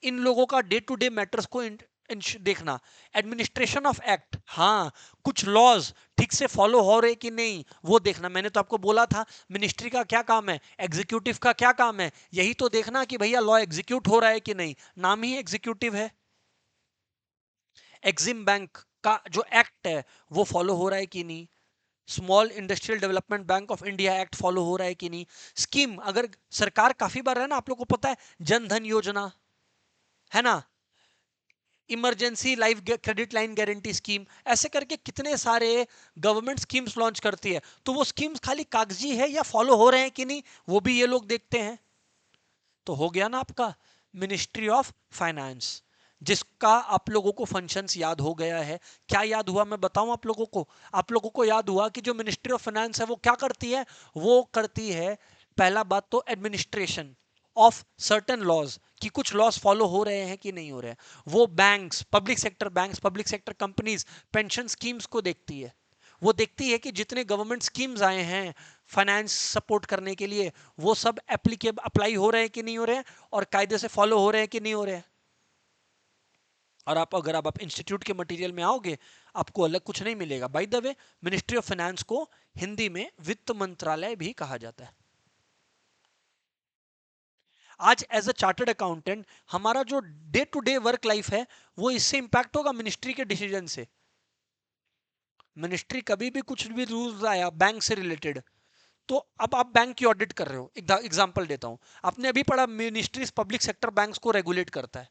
इन लोगों का डे टू डे मैटर्स को देखना। एडमिनिस्ट्रेशन ऑफ एक्ट, हाँ, कुछ लॉज ठीक से फॉलो हो रहे कि नहीं वो देखना। मैंने तो आपको बोला था मिनिस्ट्री का क्या काम है, एग्जीक्यूटिव का क्या काम है, यही तो देखना कि भैया लॉ एग्जीक्यूट हो रहा है कि नहीं, नाम ही एग्जीक्यूटिव है। एग्जिम बैंक का जो एक्ट है वो फॉलो हो रहा है कि नहीं, small industrial development bank of India act follow हो रहा है कि नहीं। स्कीम, अगर सरकार काफी बार है ना, आप लोग को पता है, जन धन योजना है ना, emergency life credit line guarantee scheme, ऐसे करके कितने सारे गवर्नमेंट स्कीम्स लॉन्च करती है। तो वो स्कीम्स खाली कागजी है या फॉलो हो रहे हैं कि नहीं, वो भी ये लोग देखते हैं। तो हो गया ना आपका मिनिस्ट्री ऑफ फाइनेंस, जिसका आप लोगों को फंक्शंस याद हो गया है। क्या याद हुआ मैं बताऊं आप लोगों को? आप लोगों को याद हुआ कि जो मिनिस्ट्री ऑफ फाइनेंस है वो क्या करती है? वो करती है, पहला बात तो एडमिनिस्ट्रेशन ऑफ सर्टन लॉज, कि कुछ लॉज फॉलो हो रहे हैं कि नहीं हो रहे हैं। वो banks, public sector companies pension schemes को देखती है। वो देखती है कि जितने गवर्नमेंट स्कीम्स आए हैं फाइनेंस सपोर्ट करने के लिए, वो सब एप्लीकेबल अप्लाई हो रहे हैं कि नहीं हो रहे हैं, और कायदे से फॉलो हो रहे हैं कि नहीं हो रहे हैं। और अगर आप इंस्टीट्यूट के मटेरियल में आओगे, आपको अलग कुछ नहीं मिलेगा। By the way, ministry of finance को हिंदी में वित्त मंत्रालय भी कहा जाता है। आज एज अ चार्टर्ड अकाउंटेंट हमारा जो day to day work life है, वो इससे इंपैक्ट होगा मिनिस्ट्री के डिसीजन से। मिनिस्ट्री कभी भी कुछ भी रूल्स आया बैंक से रिलेटेड, तो अब आप बैंक की ऑडिट कर रहे हो, एग्जांपल देता हूं। आपने अभी पढ़ा मिनिस्ट्रीज पब्लिक सेक्टर बैंक्स को रेगुलेट करता है,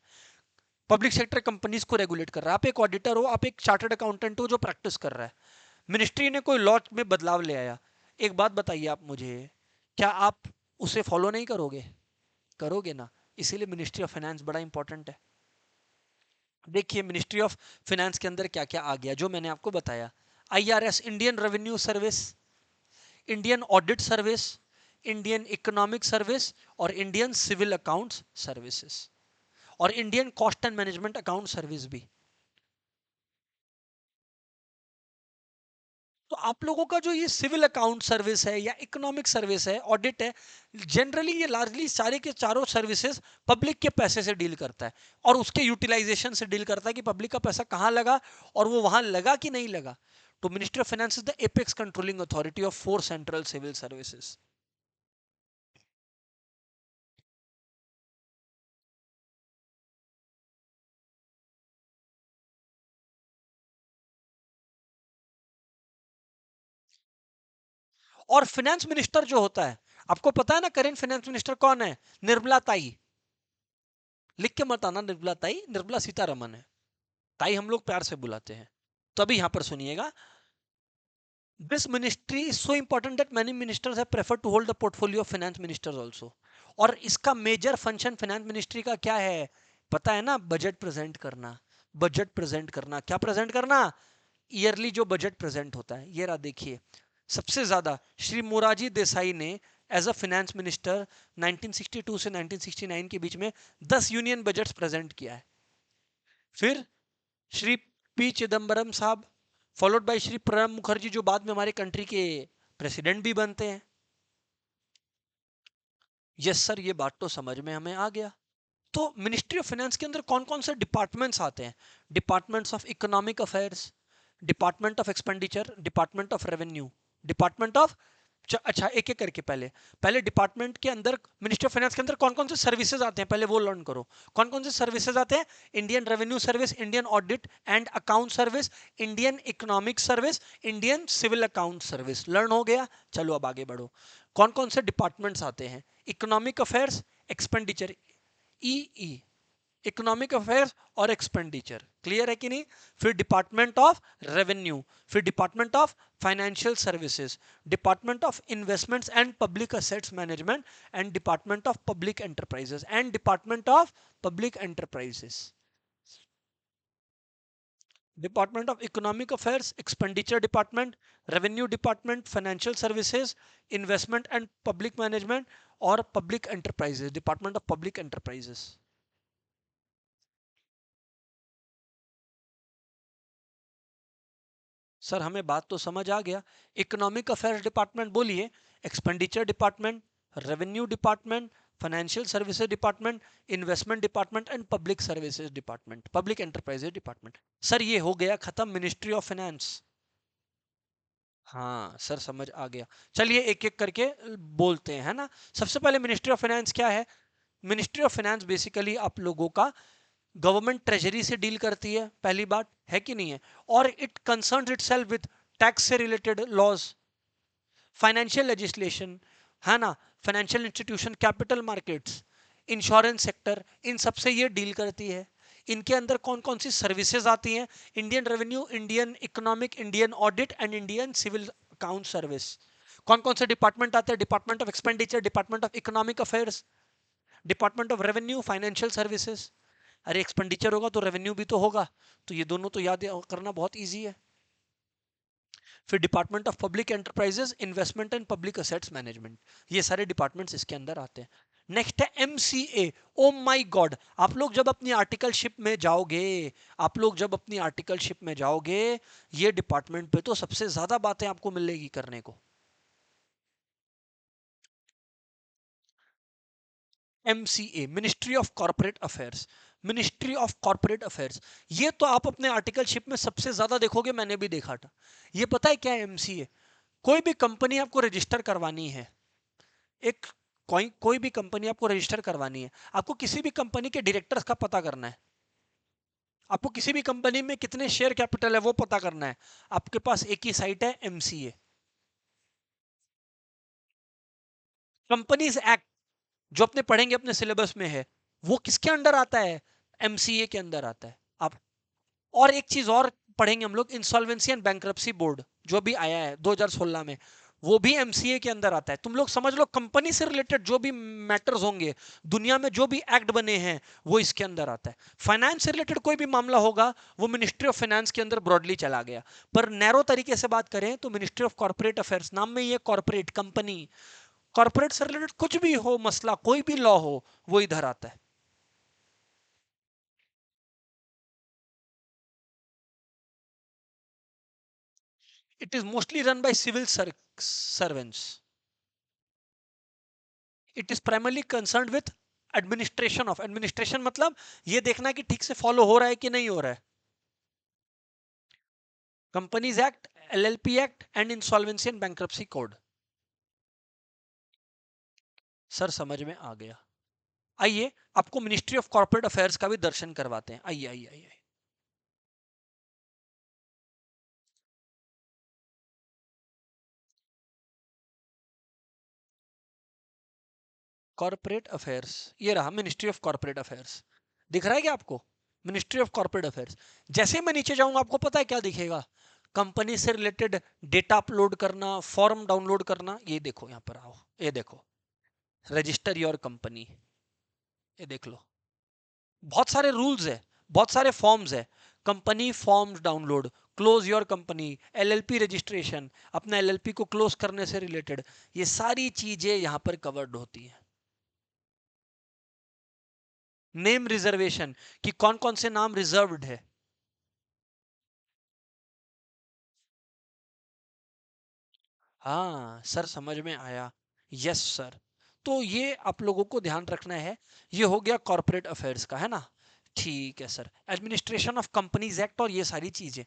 पब्लिक सेक्टर कंपनीज को रेगुलेट कर रहा है। आप एक ऑडिटर हो, आप एक चार्टर्ड अकाउंटेंट हो जो प्रैक्टिस कर रहा है। मिनिस्ट्री ने कोई लॉ में बदलाव ले आया, एक बात बताइए आप मुझे, क्या आप उसे फॉलो नहीं करोगे? करोगे ना। इसीलिए मिनिस्ट्री ऑफ फाइनेंस बड़ा इंपॉर्टेंट है। देखिए मिनिस्ट्री ऑफ फाइनेंस के अंदर क्या क्या आ गया जो मैंने आपको बताया। IRS, Indian revenue service, Indian audit service, Indian economic service, और इंडियन सिविल अकाउंट्स सर्विसेज, और Indian cost and management account service भी। तो आप लोगों का जो ये सिविल अकाउंट सर्विस है या इकोनॉमिक सर्विस है, ऑडिट है, जनरली ये लार्जली सारे के चारों सर्विसेज पब्लिक के पैसे से डील करता है, और उसके यूटिलाइजेशन से डील करता है कि पब्लिक का पैसा कहां लगा और वो वहां लगा कि नहीं लगा। तो ministry of finance is the apex controlling authority of 4 central civil services. और फाइनेंस मिनिस्टर जो होता है, आपको पता है ना करेंट फाइनेंस मिनिस्टर कौन है? निर्मला ताई। लिख के मत आना निर्मला ताई, निर्मला सीतारमन है। ताई हम लोग प्यार से बुलाते हैं। तो अभी यहां पर सुनिएगा, this ministry is so important that many ministers have preferred to hold the portfolio of finance ministers also। और इसका मेजर फंक्शन फाइनेंस मिनिस्ट्री का क्या है पता है ना? बजट प्रेजेंट करना। बजट प्रेजेंट करना, क्या प्रेजेंट करना? ईयरली जो बजट प्रेजेंट होता है। ये रहा देखिए, सबसे ज्यादा श्री मोरारजी देसाई ने एज अ फाइनेंस मिनिस्टर 1962 से 1969 के बीच में 10 यूनियन बजट्स प्रेजेंट किया है। फिर श्री पी चिदम्बरम साहब, फॉलोड बाय श्री प्रणब मुखर्जी जो बाद में हमारे कंट्री के प्रेसिडेंट भी बनते हैं। यस सर, ये बात तो समझ में हमें आ गया। तो मिनिस्ट्री ऑफ फाइनेंस के अंदर कौन कौन से डिपार्टमेंट्स आते हैं? Departments of economic affairs, department of expenditure, department of revenue, department of, अच्छा एक एक करके पहले पहले डिपार्टमेंट के अंदर मिनिस्ट्री ऑफ फाइनेंस के अंदर कौन कौन से सर्विसेज आते हैं पहले वो लर्न करो। कौन कौन से सर्विसेज आते हैं? Indian revenue service, Indian audit and account service, Indian economic service, Indian civil account service. Learn हो गया? चलो अब आगे बढ़ो। कौन कौन से डिपार्टमेंट्स आते हैं? Economic affairs, expenditure, uh, economic affairs और एक्सपेंडिचर, क्लियर है कि नहीं? फिर डिपार्टमेंट ऑफ रेवेन्यू, फिर department of financial services, department of investments and public assets management, and department of public enterprises, and department of public enterprises. Department of economic affairs, expenditure department, revenue department, financial services, investment and public management, और public enterprises, department of public enterprises. Sir हमें बात तो समझ आ गया। Economic affairs department बोलिए, expenditure department, revenue department, financial services department, investment department and public services department, public enterprises department. Sir ये हो गया खत्म मिनिस्ट्री ऑफ फाइनेंस। हाँ सर समझ आ गया। चलिए एक एक करके बोलते हैं, है ना? सबसे पहले मिनिस्ट्री ऑफ फाइनेंस क्या है? मिनिस्ट्री ऑफ फाइनेंस बेसिकली आप लोगों का गवर्नमेंट ट्रेजरी से डील करती है, पहली बात है कि नहीं है? और it concerns itself with tax से रिलेटेड लॉज, फाइनेंशियल लेजिस्लेशन, है ना, financial institution, capital markets, insurance sector, इन सब से ये डील करती है। इनके अंदर कौन कौन सी सर्विसेज आती हैं? Indian revenue, Indian economic, Indian audit and Indian civil account service. कौन कौन से डिपार्टमेंट आते हैं? Department of expenditure, department of economic affairs, department of revenue, financial services. अरे एक्सपेंडिचर होगा तो रेवेन्यू भी तो होगा, तो ये दोनों तो याद करना बहुत ईजी है। फिर department of public enterprises, investment and public assets management, ये सारे डिपार्टमेंट्स इसके अंदर आते हैं। नेक्स्ट है एमसीए। ओ माय गॉड, आप लोग जब अपनी आर्टिकलशिप में जाओगे, आप लोग जब अपनी आर्टिकलशिप में जाओगे, ये डिपार्टमेंट पे तो सबसे ज्यादा बातें आपको मिलेगी करने को। MCA, ministry of corporate affairs. Ministry of corporate affairs, ये तो आप अपने आर्टिकलशिप में सबसे ज्यादा देखोगे, मैंने भी देखा था। ये पता है क्या है एमसीए? कोई भी कंपनी आपको रजिस्टर करवानी है, एक कोई भी कंपनी आपको रजिस्टर करवानी है, आपको किसी भी कंपनी के डायरेक्टर्स का पता करना है, आपको किसी भी कंपनी में कितने शेयर कैपिटल है वो पता करना है, आपके पास एक ही साइट है एमसीए। कंपनीज एक्ट जो अपने पढ़ेंगे अपने सिलेबस में है, वो किसके अंडर आता है? एमसीए के अंदर आता है। आप और एक चीज और पढ़ेंगे हम लोग, इंसॉल्वेंसी एंड बैंक्रप्सी बोर्ड जो भी आया है 2016 में, वो भी एमसीए के अंदर आता है। तुम लोग समझ लो कंपनी से रिलेटेड जो भी मैटर्स होंगे, दुनिया में जो भी एक्ट बने हैं, वो इसके अंदर आता है। फाइनेंस से रिलेटेड कोई भी मामला होगा, वो मिनिस्ट्री ऑफ फाइनेंस के अंदर ब्रॉडली चला गया। पर नैरो तरीके से बात करें तो मिनिस्ट्री ऑफ कॉर्पोरेट अफेयर्स, नाम में ये कॉर्पोरेट कंपनी, कॉर्पोरेट से रिलेटेड कुछ भी हो मसला, कोई भी लॉ हो, वो इधर आता है। It is mostly run by civil servants. It is primarily concern with administration of, administration मतलब ये देखना कि ठीक से फॉलो हो रहा है कि नहीं हो रहा है। Companies act, LLP act and insolvency and bankruptcy code. Sir समझ में आ गया। आइए आपको मिनिस्ट्री ऑफ कॉर्पोरेट अफेयर्स का भी दर्शन करवाते हैं। आइए आइए आइए। कॉर्पोरेट अफेयर्स, ये रहा मिनिस्ट्री ऑफ कॉर्पोरेट अफेयर्स। दिख रहा है क्या आपको? Ministry of corporate affairs. जैसे मैं नीचे जाऊंगा आपको पता है क्या दिखेगा? कंपनी से रिलेटेड डेटा अपलोड करना, फॉर्म डाउनलोड करना। ये देखो यहां पर आओ, ये देखो, रजिस्टर योर कंपनी, ये देख लो। बहुत सारे रूल्स है, बहुत सारे फॉर्म्स है। Company forms download, close your company, LLP registration, अपना एलएलपी को क्लोज करने से रिलेटेड, ये सारी चीजें यहां पर कवर्ड होती हैं। नेम रिजर्वेशन, कि कौन कौन से नाम रिजर्व्ड है। हाँ सर समझ में आया। Yes sir. तो ये आप लोगों को ध्यान रखना है। ये हो गया कॉर्पोरेट अफेयर्स का, है ना? ठीक है sir. Administration of companies act और ये सारी चीजें।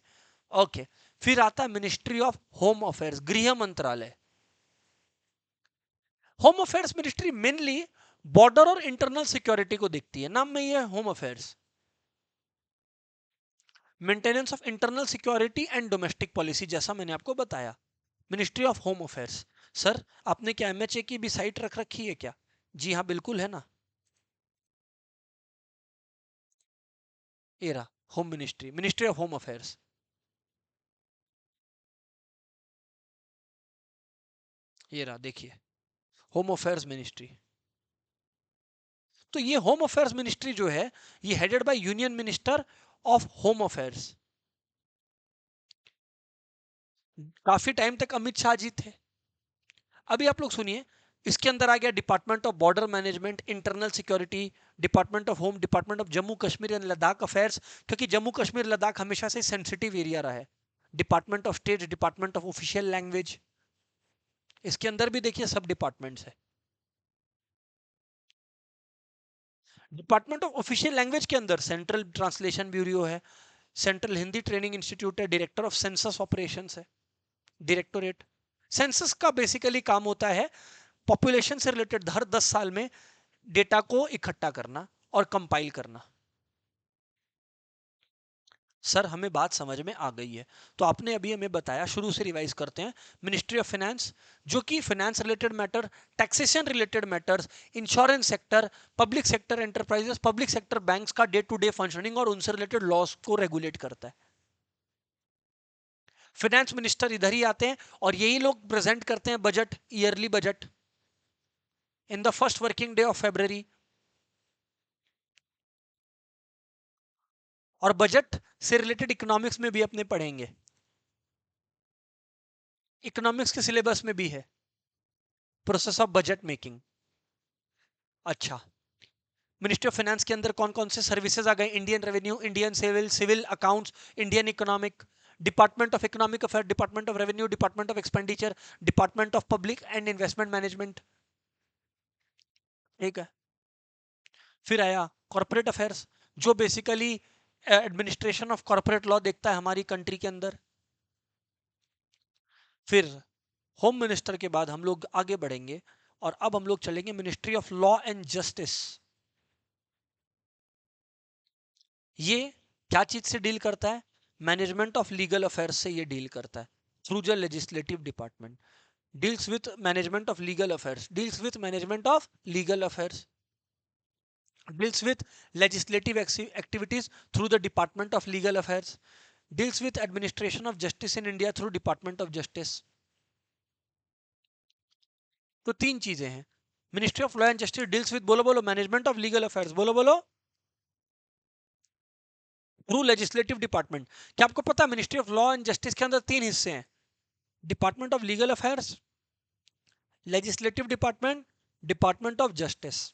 ओके। फिर आता है मिनिस्ट्री ऑफ होम अफेयर्स, गृह मंत्रालय। Home affairs ministry mainly border और इंटरनल सिक्योरिटी को देखती है, नाम में ये home affairs. Maintenance of internal security and domestic policy, जैसा मैंने आपको बताया, ministry of home affairs. Sir आपने क्या एमएचए की भी साइट रख रखी है क्या? जी हाँ बिल्कुल है ना। ये रहा home ministry, ministry of home affairs. ये रहा देखिए, होम अफेयर्स मिनिस्ट्री। तो ये होम अफेयर्स मिनिस्ट्री जो है, ये headed by union minister of home affairs. काफी टाइम तक अमित शाह जी थे। अभी आप लोग सुनिए, इसके अंदर आ गया department of border management, internal security, department of home, department of Jammu Kashmir and Ladakh affairs, क्योंकि जम्मू कश्मीर लद्दाख हमेशा से सेंसिटिव एरिया रहा है। Department of state, department of official language, इसके अंदर भी देखिए सब डिपार्टमेंट्स है। डिपार्टमेंट ऑफ ऑफिशियल लैंग्वेज के अंदर सेंट्रल ट्रांसलेशन ब्यूरो है, सेंट्रल हिंदी ट्रेनिंग इंस्टीट्यूट है, डायरेक्टर ऑफ सेंसस ऑपरेशंस है, डायरेक्टोरेट। सेंसस का बेसिकली काम होता है पॉपुलेशन से रिलेटेड हर 10 साल में डेटा को इकट्ठा करना और कंपाइल करना। सर हमें बात समझ में आ गई है। तो आपने अभी हमें बताया, शुरू से रिवाइज करते हैं। मिनिस्ट्री ऑफ फाइनेंस, जो कि finance related matter, taxation related matters, insurance sector, public sector enterprises, public sector banks का डे टू डे फंक्शनिंग और उनसे रिलेटेड लॉस को रेगुलेट करता है। फाइनेंस मिनिस्टर इधर ही आते हैं और यही लोग प्रेजेंट करते हैं budget, yearly budget, in the first working day of February. और बजट से रिलेटेड इकोनॉमिक्स में भी अपने पढ़ेंगे, इकोनॉमिक्स के सिलेबस में भी है प्रोसेस ऑफ बजट मेकिंग। अच्छा, मिनिस्ट्री ऑफ फाइनेंस के अंदर कौन कौन से सर्विसेज आ गए? Indian revenue, Indian civil, civil accounts, Indian economic, department of economic affair, department of revenue, department of expenditure, department of public and investment management. ठीक है। फिर आया कॉर्पोरेट अफेयर्स, जो basically administration of corporate law देखता है हमारी country के अंदर। फिर होम मिनिस्टर के बाद हम लोग आगे बढ़ेंगे और अब हम लोग चलेंगे ministry of law and justice. ये क्या चीज से डील करता है? मैनेजमेंट ऑफ लीगल अफेयर्स से ये डील करता है through the legislative department. Deals with management of legal affairs, deals with management of legal affairs, deals with legislative activities through the Department of Legal Affairs, deals with administration of justice in India through Department of Justice। तो तीन चीजें हैं। Ministry of law and justice deals with, बोलो बोलो, management of legal affairs, बोलो बोलो, through legislative department. क्या आपको पता है ministry of law and justice के अंदर तीन हिस्से हैं? Department of legal affairs, legislative department, department of justice.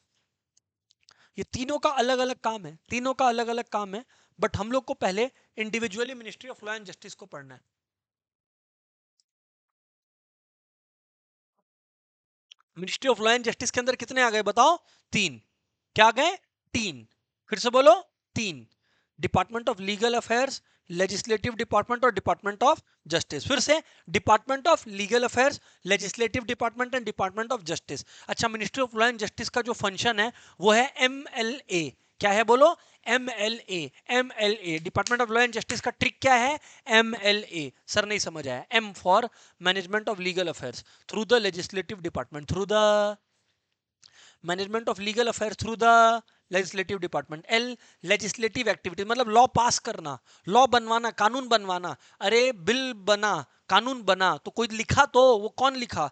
ये तीनों का अलग अलग काम है, तीनों का अलग अलग काम है, बट हम लोग को पहले individually ministry of law and justice को पढ़ना है। Ministry of law and justice के अंदर कितने आ गए बताओ? तीन। क्या आ गए? तीन। फिर से बोलो, तीन। Department of legal affairs, legislative department और डिपार्टमेंट ऑफ जस्टिस। फिर से, department of legal affairs, legislative department and department of justice. अच्छा, ministry of law and justice का जो फंक्शन है वो है MLA। क्या है बोलो? MLA। MLA, department of law and justice का ट्रिक क्या है? MLA। सर नहीं समझ आया। M for management of legal affairs through the legislative department, through the management of legal affairs through the legislative department. L, legislative activity, मतलब law पास करना, law बनवाना, कानून बनवाना। अरे बिल बना, कानून बना, तो कोई लिखा तो वो कौन लिखा?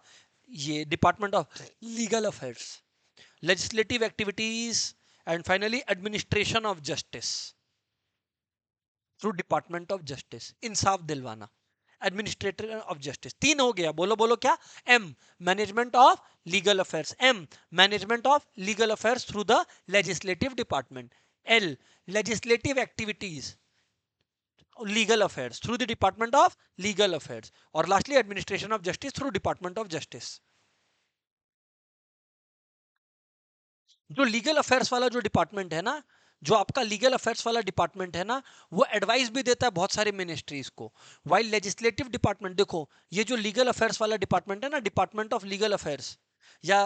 ये department of legal affairs. Legislative activities and finally administration of justice through department of justice. इंसाफ दिलवाना, एडमिनिस्ट्रेटर ऑफ जस्टिस। तीन हो गया, बोलो बोलो क्या? M, management of legal affairs. M, management of legal affairs through the legislative department. L, legislative activities legal affairs through the department of legal affairs. और lastly administration of justice through department of justice. जो legal affairs वाला जो department है ना, जो आपका legal affairs वाला department है ना, वो एडवाइस भी देता है बहुत सारे मिनिस्ट्रीज को। वाइल लेजिस्लेटिव डिपार्टमेंट, देखो ये जो लीगल अफेयर्स वाला डिपार्टमेंट है ना, डिपार्टमेंट ऑफ लीगल अफेयर्स या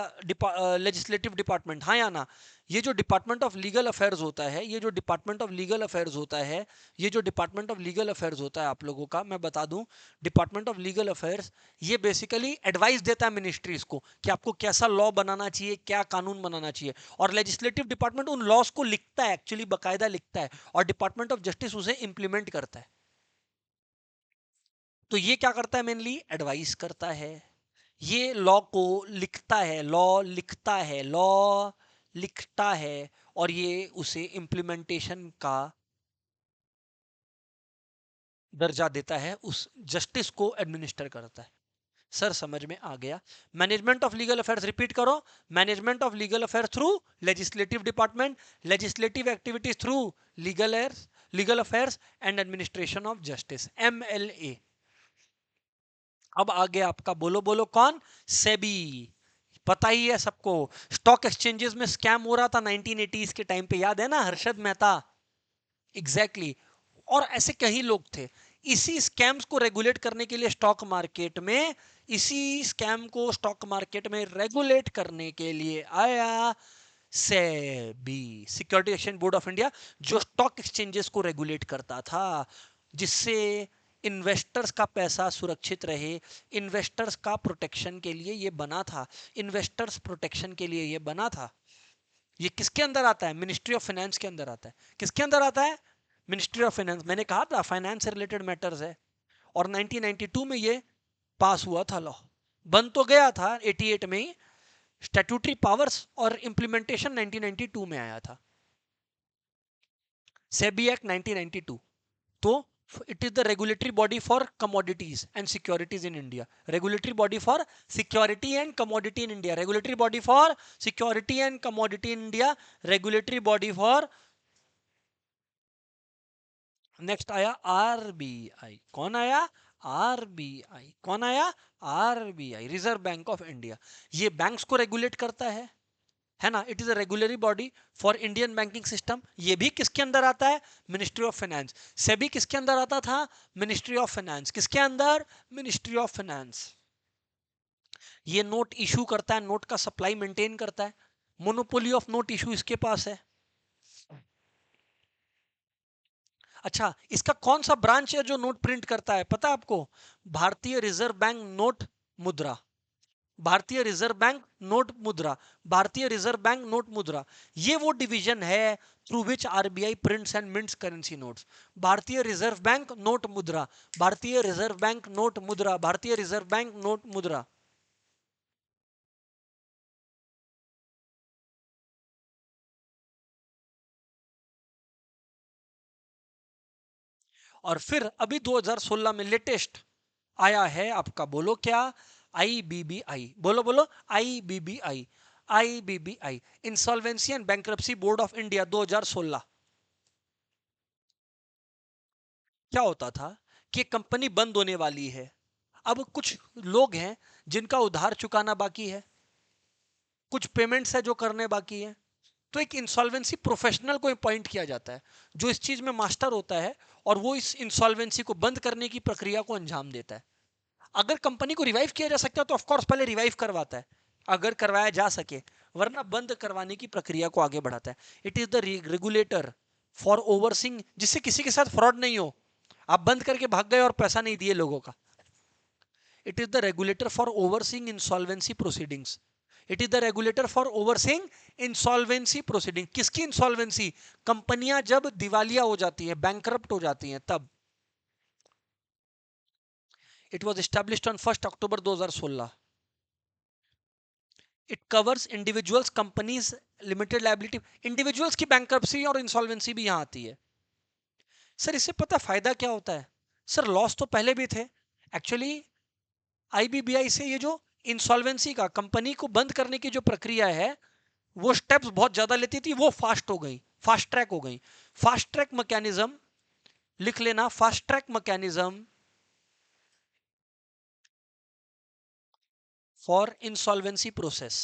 लेजिस्लेटिव डिपार्टमेंट, हाँ या ना, ये जो डिपार्टमेंट ऑफ लीगल अफेयर्स होता है, ये जो डिपार्टमेंट ऑफ लीगल अफेयर्स होता है, ये जो डिपार्टमेंट ऑफ लीगल अफेयर्स होता है आप लोगों का, मैं बता दूं, डिपार्टमेंट ऑफ लीगल अफेयर्स ये बेसिकली एडवाइस देता है मिनिस्ट्रीज को कि आपको कैसा लॉ बनाना चाहिए, क्या कानून बनाना चाहिए। और लेजिस्लेटिव डिपार्टमेंट उन लॉस को लिखता है, एक्चुअली बकायदा लिखता है, और डिपार्टमेंट ऑफ जस्टिस उसे इंप्लीमेंट करता है। तो ये क्या करता है? मेनली एडवाइस करता है, ये लॉ को लिखता है, लॉ लिखता है, लॉ लिखता है, और ये उसे इंप्लीमेंटेशन का दर्जा देता है, उस जस्टिस को एडमिनिस्टर करता है। सर समझ में आ गया। Management of legal affairs repeat करो। Management of legal affairs through legislative department, legislative activities through legal affairs and administration of justice, MLA। अब आगे आपका, बोलो बोलो कौन? सेबी। पता ही है सबको, स्टॉक एक्सचेंजेस में स्कैम हो रहा था 1980s के टाइम पे, याद है ना, हर्षद मेहता। Exactly exactly। और ऐसे कई लोग थे। इसी स्कैम्स को रेगुलेट करने के लिए स्टॉक मार्केट में, इसी स्कैम को स्टॉक मार्केट में रेगुलेट करने के लिए आया SEBI, security exchange board of India, जो स्टॉक एक्सचेंजेस को रेगुलेट करता था, जिससे इन्वेस्टर्स का पैसा सुरक्षित रहे, इन्वेस्टर्स का प्रोटेक्शन के लिए ये बना था, इन्वेस्टर्स प्रोटेक्शन के लिए ये बना था। ये किसके अंदर आता है? मिनिस्ट्री ऑफ फाइनेंस के अंदर आता है। किसके अंदर आता है? Ministry of finance. मैंने कहा था फाइनेंस से रिलेटेड मैटर्स है। और 1992 में ये पास हुआ था लॉ। बन तो गया था 88 में ही, स्टैट्यूटरी पावर्स और इंप्लीमेंटेशन 1992 में आया था, सेबी एक्ट 1992। तो It is the regulatory body for commodities and securities in India. Regulatory body for security and commodity in India. Regulatory body for security and commodity in India. Regulatory body for, next आया RBI. कौन आया? RBI. कौन आया? RBI, reserve bank of India. ये banks को regulate करता है ना. It is a regulatory body for Indian banking system. ये भी किसके अंदर आता है? Ministry of finance. सेबी किसके अंदर आता था? Ministry of finance. किसके अंदर? Ministry of finance. ये नोट इशू करता है, नोट का सप्लाई मेंटेन करता है. मोनोपोली ऑफ नोट इशू इसके पास है. अच्छा, इसका कौन सा ब्रांच है जो नोट प्रिंट करता है, पता है आपको? भारतीय रिजर्व बैंक नोट मुद्रा. भारतीय रिजर्व बैंक नोट मुद्रा. भारतीय रिजर्व बैंक नोट मुद्रा. ये वो डिवीजन है through which RBI prints and mints currency notes. भारतीय रिजर्व बैंक नोट मुद्रा. भारतीय रिजर्व बैंक नोट मुद्रा. भारतीय रिजर्व बैंक नोट मुद्रा. और फिर अभी 2016 में लेटेस्ट आया है आपका, बोलो क्या? आईबीबीआई. बोलो बोलो. IBBI. IBBI, insolvency and bankruptcy board of India 2016. क्या होता था कि कंपनी बंद होने वाली है. अब कुछ लोग हैं जिनका उधार चुकाना बाकी है, कुछ पेमेंट्स है जो करने बाकी है. तो एक इंसॉल्वेंसी प्रोफेशनल को अपॉइंट किया जाता है जो इस चीज में मास्टर होता है, और वो इस इंसॉल्वेंसी को बंद करने की प्रक्रिया को अंजाम देता है. अगर कंपनी को रिवाइव किया जा सकता है तो ऑफ कोर्स पहले रिवाइव करवाता है, अगर करवाया जा सके, वरना बंद करवाने की प्रक्रिया को आगे बढ़ाता है. It is the regulator for overseeing, जिससे किसी के साथ फ्रॉड नहीं हो. आप बंद करके भाग गए और पैसा नहीं दिए लोगों का. It is the regulator for overseeing insolvency proceedings. It is the regulator for overseeing insolvency proceeding. किसकी इंसॉल्वेंसी? कंपनियां जब दिवालिया हो जाती हैं, बैंकरप्ट हो जाती हैं, तब. It was established on 1 October 2016. It covers individuals, companies, limited liability. Individuals की बैंकरप्सी और इंसॉल्वेंसी भी यहां आती है. सर इससे पता फायदा क्या होता है? सर लॉस तो पहले भी थे एक्चुअली. आईबीबीआई से ये जो इंसॉल्वेंसी का, कंपनी को बंद करने की जो प्रक्रिया है, वो स्टेप्स बहुत ज्यादा लेती थी, वो फास्ट हो गई, फास्ट ट्रैक हो गई. फास्ट ट्रैक मैकेनिज्म, लिख लेना, fast track mechanism for insolvency process.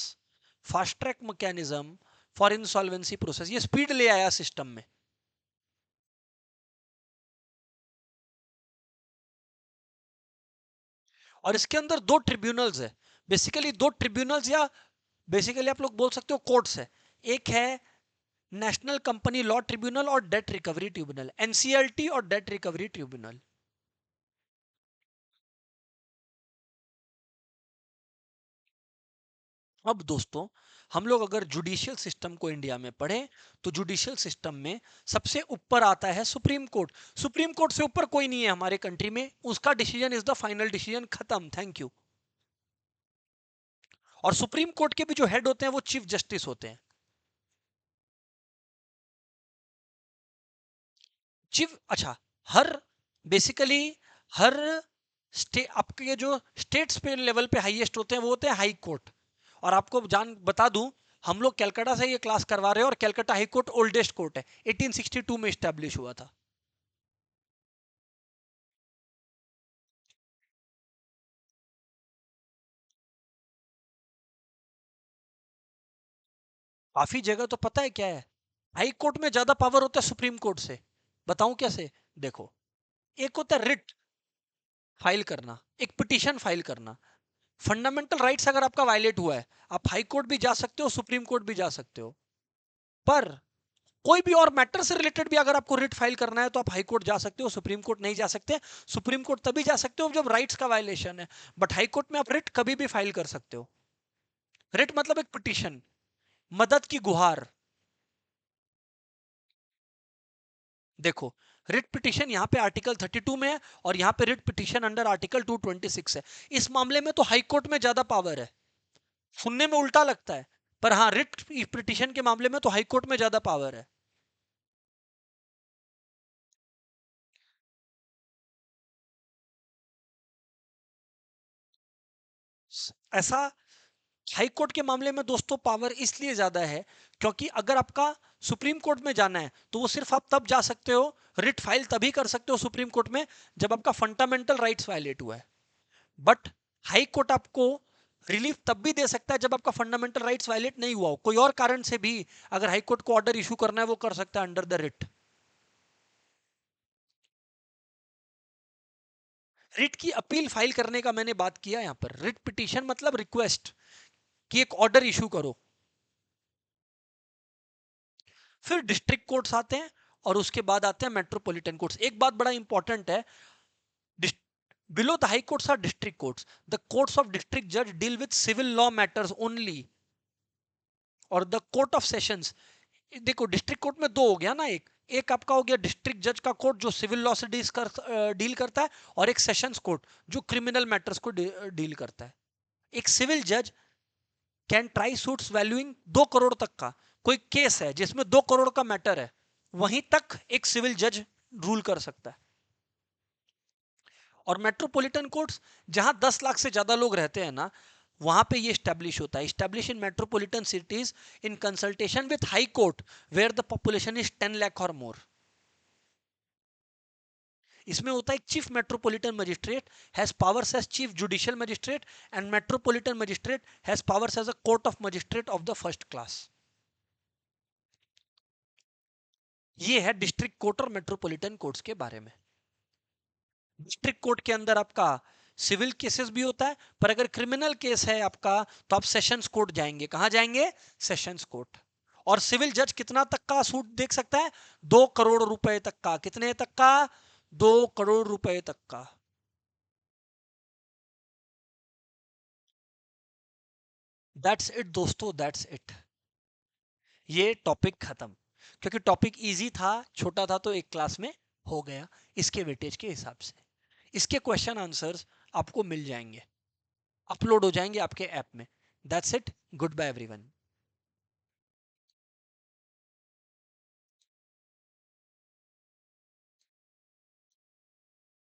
Fast track mechanism for insolvency process, ये स्पीड ले आया सिस्टम में. और इसके अंदर दो ट्रिब्यूनल्स है. बेसिकली दो ट्रिब्यूनल्स, या बेसिकली आप लोग बोल सकते हो कोर्ट्स है. एक है नेशनल कंपनी लॉ ट्रिब्यूनल और डेट रिकवरी ट्रिब्यूनल, एनसीएलटी और डेट रिकवरी ट्रिब्यूनल. अब दोस्तों, हम लोग अगर जुडिशियल सिस्टम को इंडिया में पढ़े, तो जुडिशियल सिस्टम में सबसे ऊपर आता है सुप्रीम कोर्ट. सुप्रीम कोर्ट से ऊपर कोई नहीं है हमारे कंट्री में. उसका decision is the final decision, खत्म, थैंक यू. और सुप्रीम कोर्ट के भी जो हेड होते हैं वो चीफ जस्टिस होते हैं. चीफ, अच्छा, हर, बेसिकली हर आपके ये जो स्टेट्स पे लेवल पे हाईएस्ट होते हैं वो होते हैं हाई कोर्ट. और आपको जान बता दूं, हम लोग कलकत्ता से ये क्लास करवा रहे हैं, और Calcutta high court oldest court है, 1862 में स्टैब्लिश हुआ था. काफी जगह तो पता है क्या है, हाई कोर्ट में ज्यादा पावर होता है सुप्रीम कोर्ट से. बताऊं कैसे? देखो, एक होता है रिट फाइल करना, एक पिटीशन फाइल करना. फंडामेंटल राइट्स अगर आपका वायलेट हुआ है, आप हाई कोर्ट भी जा सकते हो, सुप्रीम कोर्ट भी जा सकते हो. पर कोई भी और मैटर से रिलेटेड भी अगर आपको रिट फाइल करना है तो आप हाई कोर्ट जा सकते हो, सुप्रीम कोर्ट नहीं जा सकते. सुप्रीम कोर्ट तभी जा सकते हो जब राइट्स का वायलेशन है, बट हाई कोर्ट में आप रिट कभी भी फाइल कर सकते हो. रिट मतलब एक पिटीशन, मदद की गुहार. देखो, रिट पिटीशन यहाँ पे आर्टिकल 32 में है, और यहाँ पे रिट पिटीशन अंडर आर्टिकल 226 है. इस मामले में तो हाई कोर्ट में ज्यादा पावर है. सुनने में उल्टा लगता है, पर हाँ, रिट पिटीशन के मामले में तो हाई कोर्ट में ज्यादा पावर है. ऐसा हाई कोर्ट के मामले में दोस्तों पावर इसलिए ज्यादा है क्योंकि अगर आपका सुप्रीम कोर्ट में जाना है तो वो सिर्फ आप तब जा सकते हो, रिट फाइल तभी कर सकते हो सुप्रीम कोर्ट में जब आपका फंडामेंटल राइट्स वायलेट हुआ है। बट हाई कोर्ट आपको रिलीफ तब भी दे सकता है जब आपका फंडामेंटल राइट्स वायलेट नहीं हुआ हो, कोई और कारण से भी अगर हाई कोर्ट को ऑर्डर इशू करना है वो कर सकता है अंडर द रिट। रिट की अपील फाइल करने का मैंने बात किया यहां पर। रिट पिटीशन मतलब रिक्वेस्ट कि एक ऑर्डर इशू करो। फिर डिस्ट्रिक्ट कोर्ट्स आते हैं और उसके बाद आते हैं मेट्रोपॉलिटन कोर्ट्स। एक बात बड़ा इंपॉर्टेंट है, below the high courts are district courts. The courts of district जज deal with civil law matters only. और द कोर्ट ऑफ सेशंस, देखो डिस्ट्रिक्ट कोर्ट में दो हो गया ना, एक एक आपका हो गया डिस्ट्रिक्ट जज का कोर्ट जो सिविल लॉ से डील करता है, और एक सेशंस कोर्ट जो क्रिमिनल मैटर्स को डील करता है। एक सिविल जज can try suits valuing 2 crore तक का, कोई केस है जिसमें 2 करोड़ का मैटर है, वहीं तक एक सिविल जज रूल कर सकता है। और मेट्रोपॉलिटन कोर्ट्स जहां 10 लाख से ज्यादा लोग रहते हैं ना, वहां पे ये स्टैब्लिश होता है। Establish in metropolitan cities in consultation with high court where the population is 10 lakh और मोर। इसमें होता है chief metropolitan magistrate has powers as chief judicial magistrate and metropolitan magistrate has powers as a court of magistrate of the first class. ये है district court और metropolitan courts के बारे में। डिस्ट्रिक्ट कोर्ट के अंदर आपका सिविल केसेस भी होता है, पर अगर क्रिमिनल केस है आपका तो आप सेशंस कोर्ट जाएंगे। कहां जाएंगे? Sessions court. और सिविल जज कितना तक का सूट देख सकता है? 2 करोड़ रुपए तक का। कितने तक का? 2 करोड़ रुपए तक का। दैट्स इट दोस्तों, दैट्स इट। ये टॉपिक खत्म। क्योंकि टॉपिक इजी था, छोटा था, तो एक क्लास में हो गया इसके वेटेज के हिसाब से। इसके क्वेश्चन आंसर्स आपको मिल जाएंगे, अपलोड हो जाएंगे आपके ऐप में। That's it. Goodbye everyone.